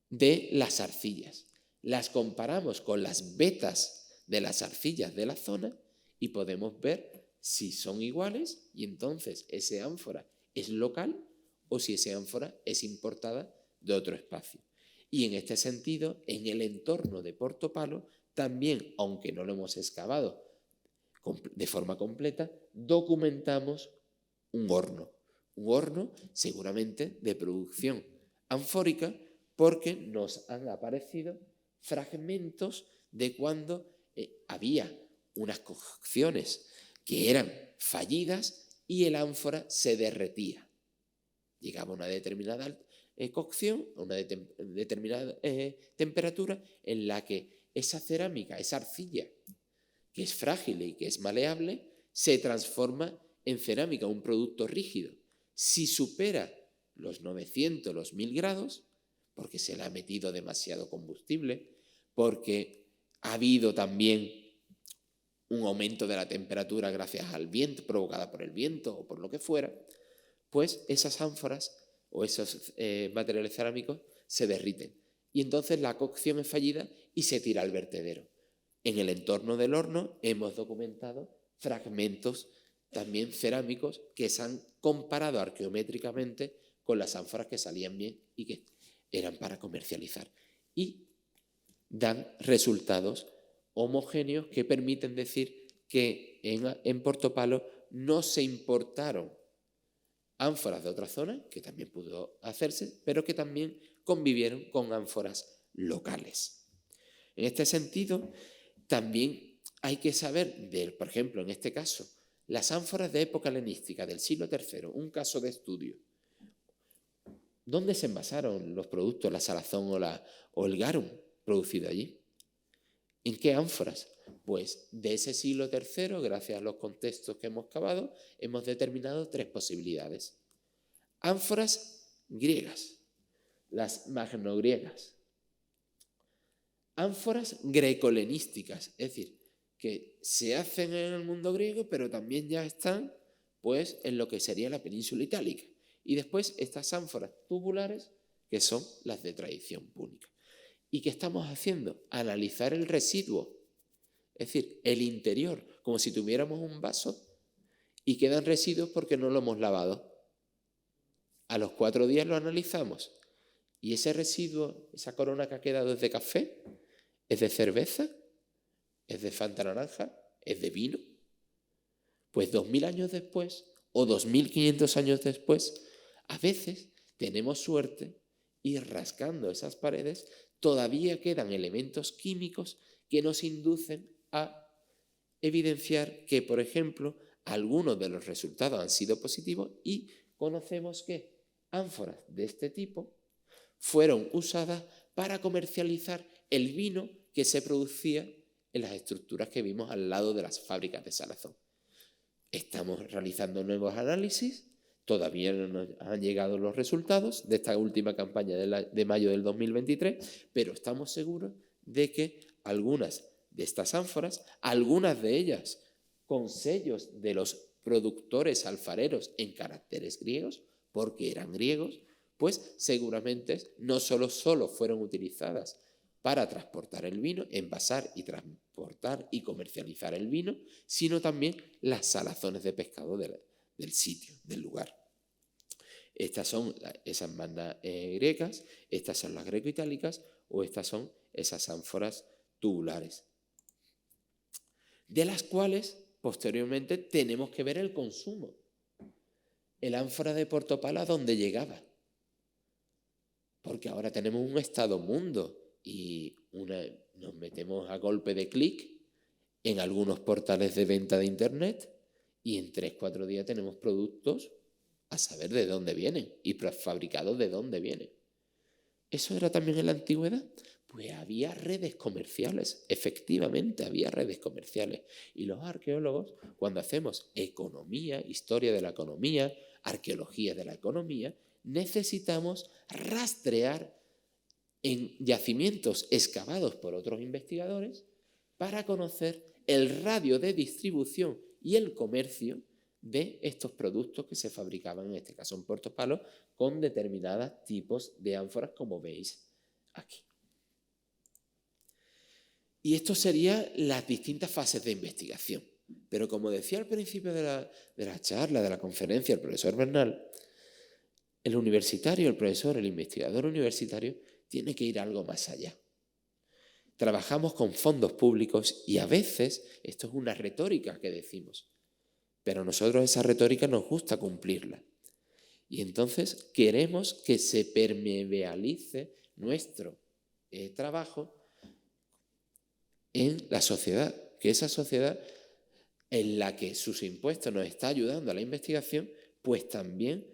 de las arcillas. Las comparamos con las vetas de las arcillas de la zona y podemos ver si son iguales y entonces ese ánfora es local o si esa ánfora es importada de otro espacio. Y en este sentido, en el entorno de Portopalo, también, aunque no lo hemos excavado de forma completa, documentamos un horno seguramente de producción anfórica, porque nos han aparecido fragmentos de cuando había unas cocciones que eran fallidas y el ánfora se derretía. Llegaba a una determinada cocción, a una determinada temperatura en la que esa cerámica, esa arcilla, que es frágil y que es maleable, se transforma en cerámica, un producto rígido. Si supera los 900, los 1000 grados, porque se le ha metido demasiado combustible, porque ha habido también un aumento de la temperatura gracias al viento, provocada por el viento o por lo que fuera, pues esas ánforas o esos materiales cerámicos se derriten. Y entonces la cocción es fallida y se tira al vertedero. En el entorno del horno hemos documentado fragmentos también cerámicos que se han comparado arqueométricamente con las ánforas que salían bien y que eran para comercializar. Y dan resultados homogéneos que permiten decir que en Portopalo no se importaron ánforas de otra zona, que también pudo hacerse, pero que también convivieron con ánforas locales. En este sentido, también hay que saber, por ejemplo, en este caso, las ánforas de época helenística del siglo III, un caso de estudio. ¿Dónde se envasaron los productos, la salazón o el garum producido allí? ¿En qué ánforas? Pues de ese siglo III, gracias a los contextos que hemos cavado, hemos determinado 3 posibilidades. Ánforas griegas, las magnogriegas. Ánforas grecohelenísticas, es decir, que se hacen en el mundo griego, pero también ya están pues, en lo que sería la península itálica. Y después estas ánforas tubulares que son las de tradición púnica. ¿Y qué estamos haciendo? Analizar el residuo, es decir, el interior, como si tuviéramos un vaso y quedan residuos porque no lo hemos lavado. A los 4 días lo analizamos y ese residuo, esa corona que ha quedado, ¿es de café? ¿Es de cerveza? ¿Es de Fanta naranja? ¿Es de vino? Pues 2000 años después o 2500 años después, a veces tenemos suerte y rascando esas paredes todavía quedan elementos químicos que nos inducen a evidenciar que, por ejemplo, algunos de los resultados han sido positivos y conocemos que ánforas de este tipo fueron usadas para comercializar el vino que se producía en las estructuras que vimos al lado de las fábricas de Salazón. Estamos realizando nuevos análisis, todavía no nos han llegado los resultados de esta última campaña de mayo del 2023, pero estamos seguros de que algunas de estas ánforas, algunas de ellas con sellos de los productores alfareros en caracteres griegos, porque eran griegos, pues seguramente no solo fueron utilizadas para transportar el vino, envasar y transportar y comercializar el vino, sino también las salazones de pescado del sitio, del lugar. Estas son esas mandas griegas, estas son las greco-itálicas o estas son esas ánforas tubulares, de las cuales posteriormente tenemos que ver el consumo. El ánfora de Portopalo, ¿a dónde llegaba? Porque ahora tenemos un estado mundo y nos metemos a golpe de clic en algunos portales de venta de internet y en 3-4 días tenemos productos a saber de dónde vienen y fabricados de dónde vienen. ¿Eso era también en la antigüedad? Pues había redes comerciales, efectivamente había redes comerciales. Y los arqueólogos, cuando hacemos economía, historia de la economía, arqueología de la economía, necesitamos rastrear en yacimientos excavados por otros investigadores para conocer el radio de distribución y el comercio de estos productos que se fabricaban, en este caso en Portopalo, con determinados tipos de ánforas, como veis aquí. Y esto serían las distintas fases de investigación. Pero como decía al principio de la charla, de la conferencia, el profesor Bernal, el universitario, el profesor, el investigador universitario, tiene que ir algo más allá. Trabajamos con fondos públicos y a veces esto es una retórica que decimos, pero a nosotros esa retórica nos gusta cumplirla. Y entonces queremos que se permeabilice nuestro trabajo en la sociedad, que esa sociedad en la que sus impuestos nos está ayudando a la investigación, pues también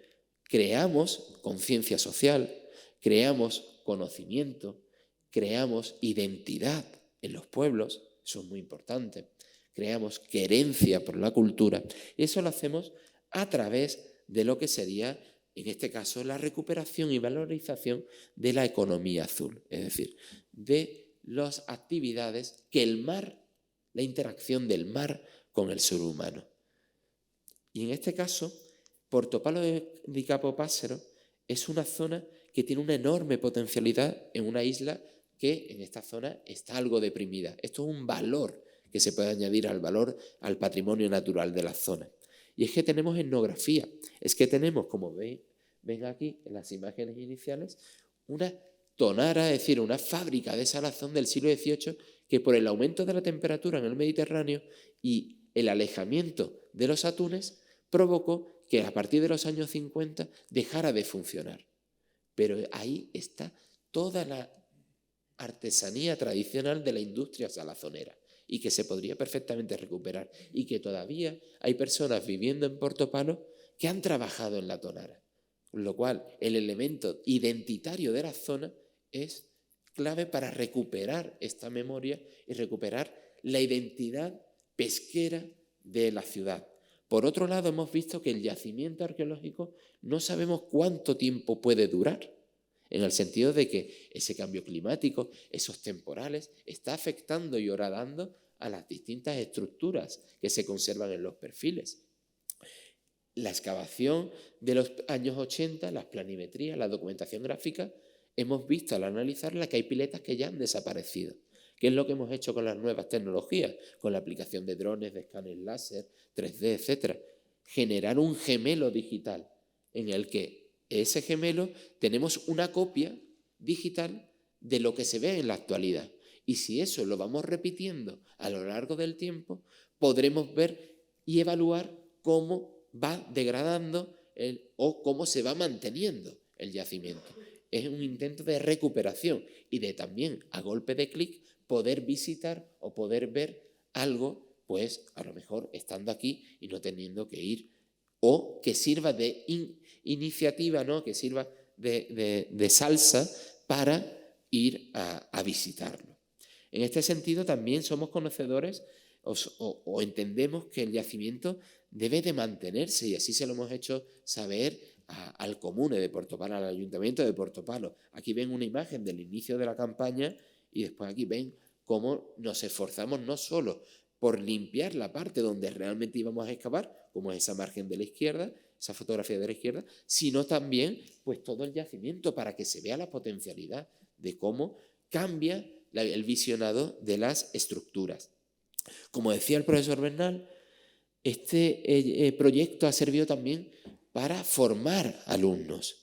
creamos conciencia social, creamos conocimiento, creamos identidad en los pueblos, eso es muy importante, creamos querencia por la cultura, y eso lo hacemos a través de lo que sería, en este caso, la recuperación y valorización de la economía azul, es decir, de las actividades que el mar, la interacción del mar con el ser humano. Y en este caso, Portopalo di Capo Passero es una zona que tiene una enorme potencialidad en una isla que en esta zona está algo deprimida. Esto es un valor que se puede añadir al valor, al patrimonio natural de la zona. Y es que tenemos etnografía, es que tenemos, como ven aquí en las imágenes iniciales, una tonara, es decir, una fábrica de salazón del siglo XVIII que por el aumento de la temperatura en el Mediterráneo y el alejamiento de los atunes provocó que a partir de los años 50 dejara de funcionar. Pero ahí está toda la artesanía tradicional de la industria salazonera y que se podría perfectamente recuperar y que todavía hay personas viviendo en Portopalo que han trabajado en la tonara, con lo cual el elemento identitario de la zona es clave para recuperar esta memoria y recuperar la identidad pesquera de la ciudad. Por otro lado, hemos visto que el yacimiento arqueológico no sabemos cuánto tiempo puede durar, en el sentido de que ese cambio climático, esos temporales, está afectando y horadando a las distintas estructuras que se conservan en los perfiles. La excavación de los años 80, las planimetrías, la documentación gráfica, hemos visto al analizarla que hay piletas que ya han desaparecido. ¿Qué es lo que hemos hecho con las nuevas tecnologías? Con la aplicación de drones, de escáneres láser, 3D, etcétera. Generar un gemelo digital en el que ese gemelo tenemos una copia digital de lo que se ve en la actualidad. Y si eso lo vamos repitiendo a lo largo del tiempo, podremos ver y evaluar cómo va degradando o cómo se va manteniendo el yacimiento. Es un intento de recuperación y de también, a golpe de clic, poder visitar o poder ver algo, pues a lo mejor estando aquí y no teniendo que ir, o que sirva de iniciativa, ¿no? Que sirva de salsa para ir a visitarlo. En este sentido también somos conocedores o entendemos que el yacimiento debe de mantenerse, y así se lo hemos hecho saber al Comune de Portopalo, al Ayuntamiento de Portopalo. Aquí ven una imagen del inicio de la campaña y después aquí ven cómo nos esforzamos no solo por limpiar la parte donde realmente íbamos a excavar, como es esa margen de la izquierda, esa fotografía de la izquierda, sino también pues todo el yacimiento para que se vea la potencialidad de cómo cambia el visionado de las estructuras. Como decía el profesor Bernal, este proyecto ha servido también para formar alumnos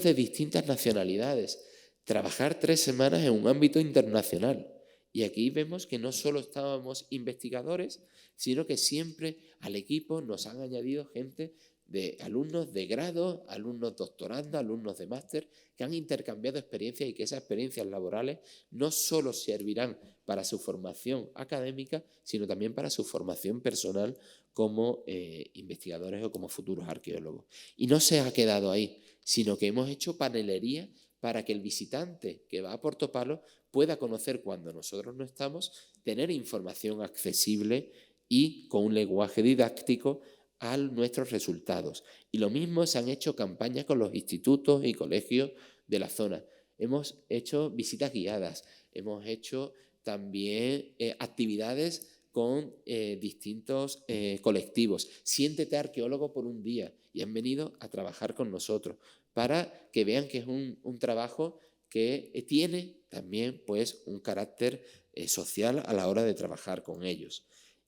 de distintas nacionalidades, trabajar 3 semanas en un ámbito internacional. Y aquí vemos que no solo estábamos investigadores, sino que siempre al equipo nos han añadido gente de alumnos de grado, alumnos doctorandos, alumnos de máster, que han intercambiado experiencias y que esas experiencias laborales no solo servirán para su formación académica, sino también para su formación personal como investigadores o como futuros arqueólogos. Y no se ha quedado ahí, sino que hemos hecho panelería para que el visitante que va a Portopalo pueda conocer cuando nosotros no estamos, tener información accesible y con un lenguaje didáctico a nuestros resultados. Y lo mismo se han hecho campañas con los institutos y colegios de la zona. Hemos hecho visitas guiadas, hemos hecho también actividades con distintos colectivos. Siéntete arqueólogo por un día, y han venido a trabajar con nosotros para que vean que es un trabajo que tiene también pues, un carácter social a la hora de trabajar con ellos.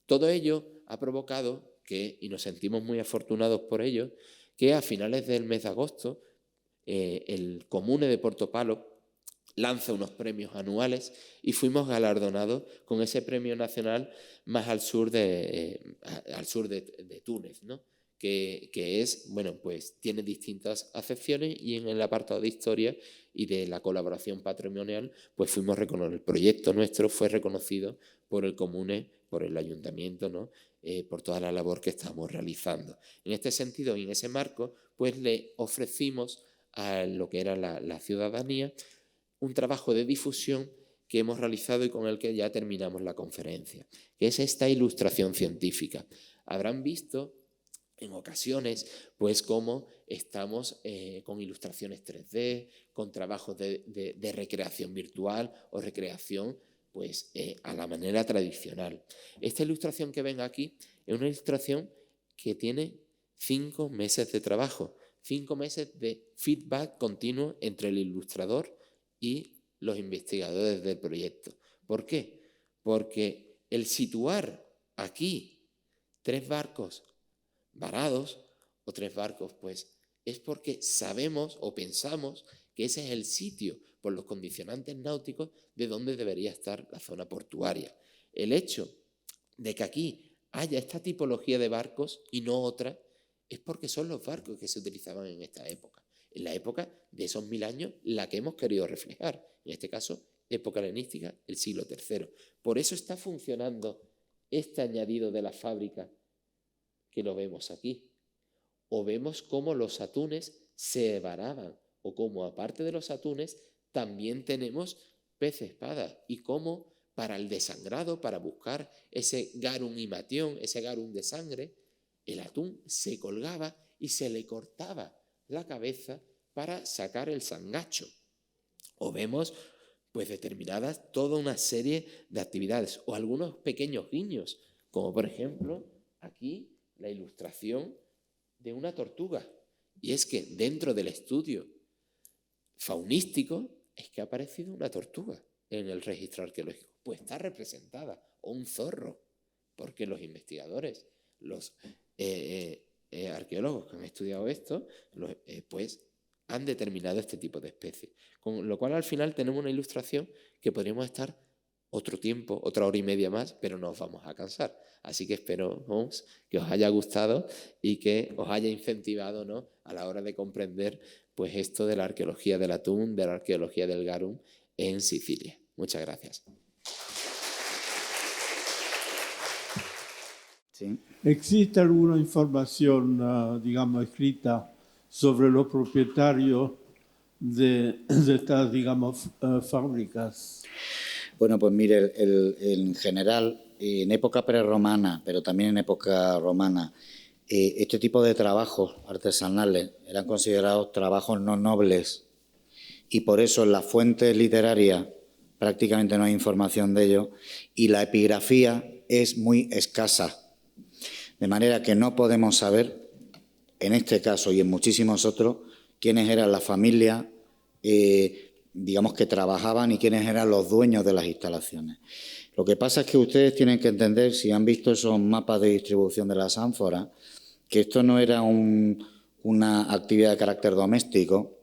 Todo ello ha provocado que, y nos sentimos muy afortunados por ello, que a finales del mes de agosto el Comune de Portopalo lanza unos premios anuales y fuimos galardonados con ese premio nacional más al sur de Túnez, ¿no? Que es, bueno, pues tiene distintas acepciones, y en el apartado de historia y de la colaboración patrimonial, pues fuimos reconocidos. El proyecto nuestro fue reconocido por el Comune, por el Ayuntamiento, ¿no? Por toda la labor que estamos realizando. En este sentido y en ese marco, pues le ofrecimos a lo que era la ciudadanía un trabajo de difusión que hemos realizado y con el que ya terminamos la conferencia, que es esta ilustración científica. Habrán visto en ocasiones, pues cómo estamos con ilustraciones 3D, con trabajos de recreación virtual o recreación pues, a la manera tradicional. Esta ilustración que ven aquí es una ilustración que tiene 5 meses de trabajo, 5 meses de feedback continuo entre el ilustrador y los investigadores del proyecto. ¿Por qué? Porque el situar aquí 3 barcos varados o 3 barcos, pues es porque sabemos o pensamos que ese es el sitio, por los condicionantes náuticos, de donde debería estar la zona portuaria. El hecho de que aquí haya esta tipología de barcos y no otra, es porque son los barcos que se utilizaban en esta época. En la época de esos 1000 años, la que hemos querido reflejar. En este caso, época helenística, el siglo III. Por eso está funcionando este añadido de la fábrica que lo vemos aquí. O vemos cómo los atunes se varaban, o cómo aparte de los atunes también tenemos pez espada, y cómo para el desangrado, para buscar ese garum imation, ese garum de sangre, el atún se colgaba y se le cortaba la cabeza para sacar el sangacho. O vemos pues determinadas toda una serie de actividades o algunos pequeños guiños, como por ejemplo aquí la ilustración de una tortuga. Y es que dentro del estudio faunístico es que ha aparecido una tortuga en el registro arqueológico. Pues está representada, o un zorro, porque los investigadores, los arqueólogos que han estudiado esto, pues han determinado este tipo de especies. Con lo cual al final tenemos una ilustración que podríamos estar otro tiempo, otra hora y media más, pero no os vamos a cansar. Así que espero que os haya gustado y que os haya incentivado, ¿no?, a la hora de comprender pues esto de la arqueología del atún, de la arqueología del garum en Sicilia. Muchas gracias. Sí. ¿Existe alguna información, digamos, escrita sobre los propietarios de estas, digamos, fábricas? Bueno, pues mire, en general, en época prerromana, pero también en época romana, este tipo de trabajos artesanales eran considerados trabajos no nobles y por eso en las fuentes literarias prácticamente no hay información de ello y la epigrafía es muy escasa. De manera que no podemos saber, en este caso y en muchísimos otros, quiénes eran las familias, digamos, que trabajaban y quiénes eran los dueños de las instalaciones. Lo que pasa es que ustedes tienen que entender, si han visto esos mapas de distribución de las ánforas, que esto no era una actividad de carácter doméstico,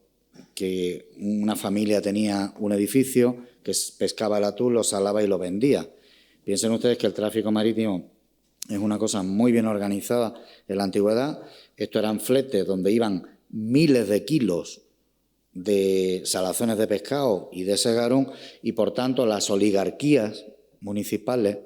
que una familia tenía un edificio, que pescaba el atún, lo salaba y lo vendía. Piensen ustedes que el tráfico marítimo es una cosa muy bien organizada en la antigüedad. Esto eran fletes donde iban miles de kilos de salazones de pescado y de ese garum y, por tanto, las oligarquías municipales,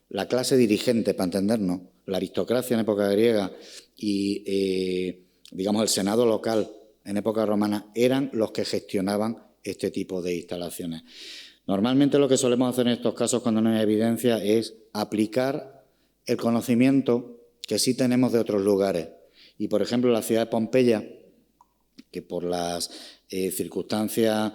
la clase dirigente, para entendernos, la aristocracia en época griega y, digamos, el senado local en época romana eran los que gestionaban este tipo de instalaciones. Normalmente lo que solemos hacer en estos casos cuando no hay evidencia es aplicar el conocimiento que sí tenemos de otros lugares. Y, por ejemplo, la ciudad de Pompeya, que por las circunstancias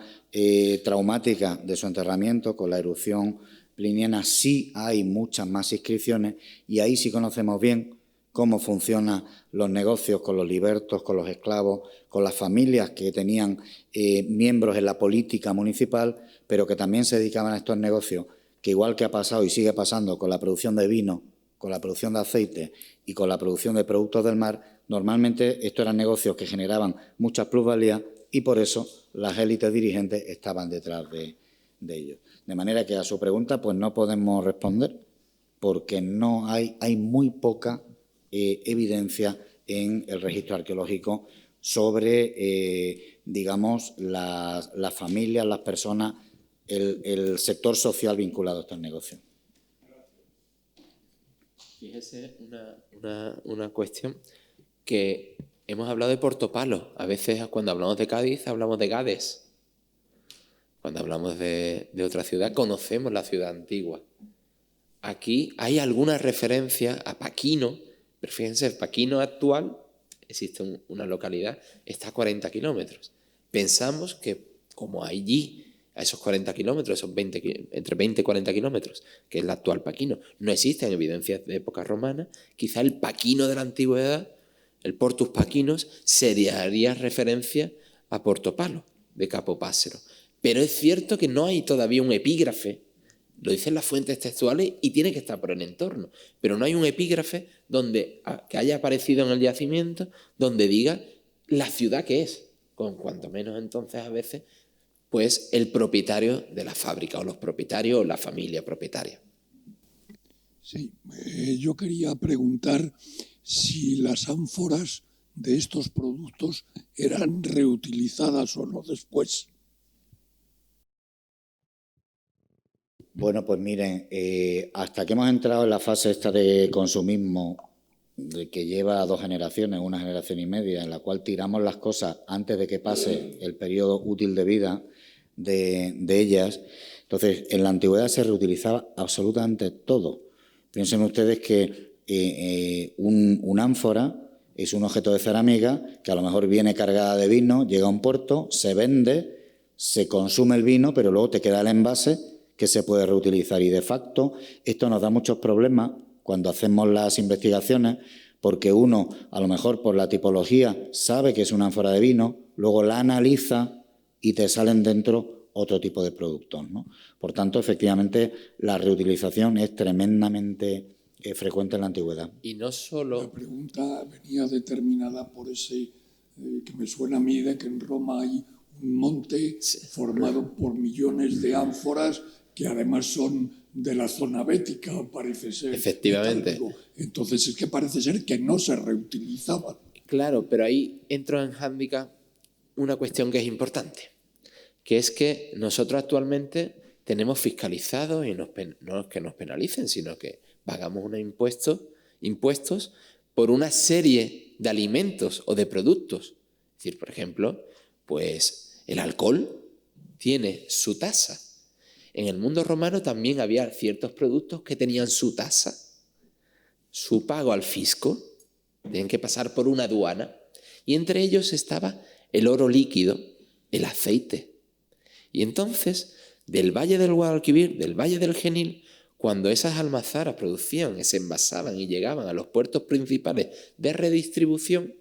traumáticas de su enterramiento, con la erupción pliniana, sí hay muchas más inscripciones y ahí sí conocemos bien cómo funcionan los negocios con los libertos, con los esclavos, con las familias que tenían miembros en la política municipal, pero que también se dedicaban a estos negocios, que igual que ha pasado y sigue pasando con la producción de vino, con la producción de aceite y con la producción de productos del mar, normalmente estos eran negocios que generaban muchas plusvalías y por eso las élites dirigentes estaban detrás de ellos. De manera que a su pregunta pues no podemos responder porque no hay muy poca evidencia en el registro arqueológico sobre, digamos, las familias, las personas, el sector social vinculado a estos negocios. Fíjese una cuestión que hemos hablado de Portopalo. A veces cuando hablamos de Cádiz hablamos de Gades. Cuando hablamos de otra ciudad conocemos la ciudad antigua. Aquí hay alguna referencia a Paquino, pero fíjense, el Paquino actual, existe una localidad, está a 40 kilómetros. Pensamos que como allí, a esos 40 kilómetros, esos entre 20 y 40 kilómetros, que es el actual Paquino, no existen evidencias de época romana, quizá el Paquino de la antigüedad, el Portus Paquinos, se haría referencia a Portopalo, de Capo Passero. Pero es cierto que no hay todavía un epígrafe, lo dicen las fuentes textuales y tiene que estar por el entorno, pero no hay un epígrafe que haya aparecido en el yacimiento donde diga la ciudad que es, con cuanto menos entonces a veces pues el propietario de la fábrica o los propietarios o la familia propietaria. Sí, yo quería preguntar si las ánforas de estos productos eran reutilizadas o no después. Bueno, pues miren, hasta que hemos entrado en la fase esta de consumismo que lleva 2 generaciones, 1 generación y media, en la cual tiramos las cosas antes de que pase el periodo útil de vida de ellas. Entonces, en la antigüedad se reutilizaba absolutamente todo. Piensen ustedes que un ánfora es un objeto de cerámica que a lo mejor viene cargada de vino, llega a un puerto, se vende, se consume el vino, pero luego te queda el envase que se puede reutilizar. Y de facto esto nos da muchos problemas cuando hacemos las investigaciones, porque uno, a lo mejor por la tipología, sabe que es una ánfora de vino, luego la analiza y te salen dentro otro tipo de productos, ¿no? Por tanto, efectivamente, la reutilización es tremendamente frecuente en la antigüedad. Y no solo... La pregunta venía determinada por ese que me suena a mí de que en Roma hay un monte formado por millones de ánforas que además son de la zona bética, parece ser. Efectivamente. Entonces es que parece ser que no se reutilizaban. Claro, pero ahí entra en hándicap una cuestión que es importante, que es que nosotros actualmente tenemos fiscalizados, y no es que nos penalicen, sino que pagamos unos impuestos por una serie de alimentos o de productos. Es decir, por ejemplo, pues el alcohol tiene su tasa. En el mundo romano también había ciertos productos que tenían su tasa, su pago al fisco, tenían que pasar por una aduana, y entre ellos estaba el oro líquido, el aceite. Y entonces, del Valle del Guadalquivir, del Valle del Genil, cuando esas almazaras producían, se envasaban y llegaban a los puertos principales de redistribución,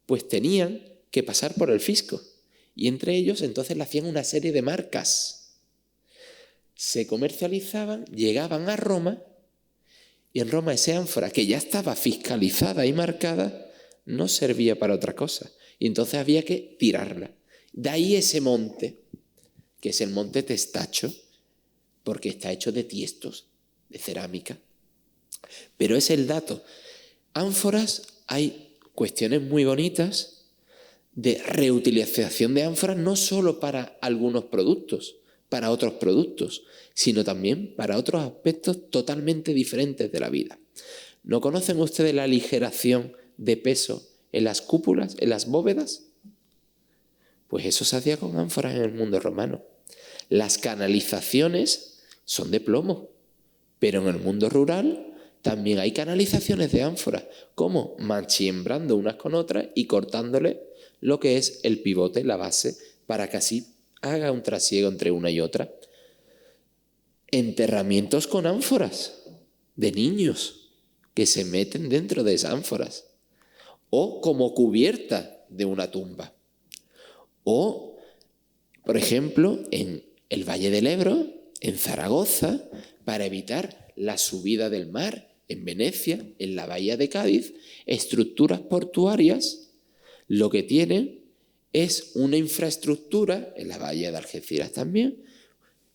pues tenían que pasar por el fisco. Y entre ellos entonces le hacían una serie de marcas. Se comercializaban, llegaban a Roma, y en Roma esa ánfora, que ya estaba fiscalizada y marcada, no servía para otra cosa. Y entonces había que tirarla. De ahí ese monte, que es el monte Testacho, porque está hecho de tiestos, de cerámica. Pero es el dato. Ánforas, hay cuestiones muy bonitas de reutilización de ánforas, no solo para algunos productos, para otros productos, sino también para otros aspectos totalmente diferentes de la vida. ¿No conocen ustedes la aligeración de peso en las cúpulas, en las bóvedas? Pues eso se hacía con ánforas en el mundo romano. Las canalizaciones son de plomo, pero en el mundo rural también hay canalizaciones de ánforas, como manchimbrando unas con otras y cortándole lo que es el pivote, la base, para que así haga un trasiego entre una y otra. Enterramientos con ánforas de niños que se meten dentro de esas ánforas, o como cubierta de una tumba, o, por ejemplo, en el Valle del Ebro, en Zaragoza, para evitar la subida del mar, en Venecia, en la bahía de Cádiz, estructuras portuarias, lo que tienen es una infraestructura, en la bahía de Algeciras también,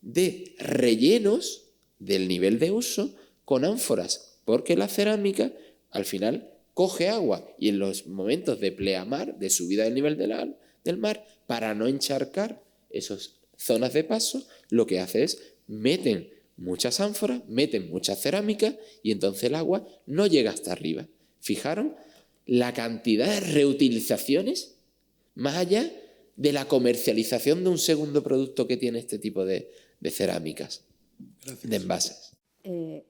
de rellenos del nivel de uso con ánforas, porque la cerámica al final coge agua y en los momentos de pleamar, de subida del nivel del mar, para no encharcar esas zonas de paso, lo que hace es meten muchas ánforas, meten mucha cerámica y entonces el agua no llega hasta arriba. ¿Fijaron la cantidad de reutilizaciones más allá de la comercialización de un segundo producto que tiene este tipo de cerámicas, de envases?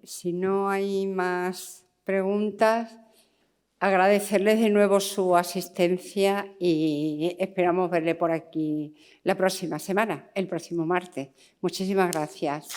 Si no hay más preguntas, agradecerles de nuevo su asistencia y esperamos verle por aquí la próxima semana, el próximo martes. Muchísimas gracias.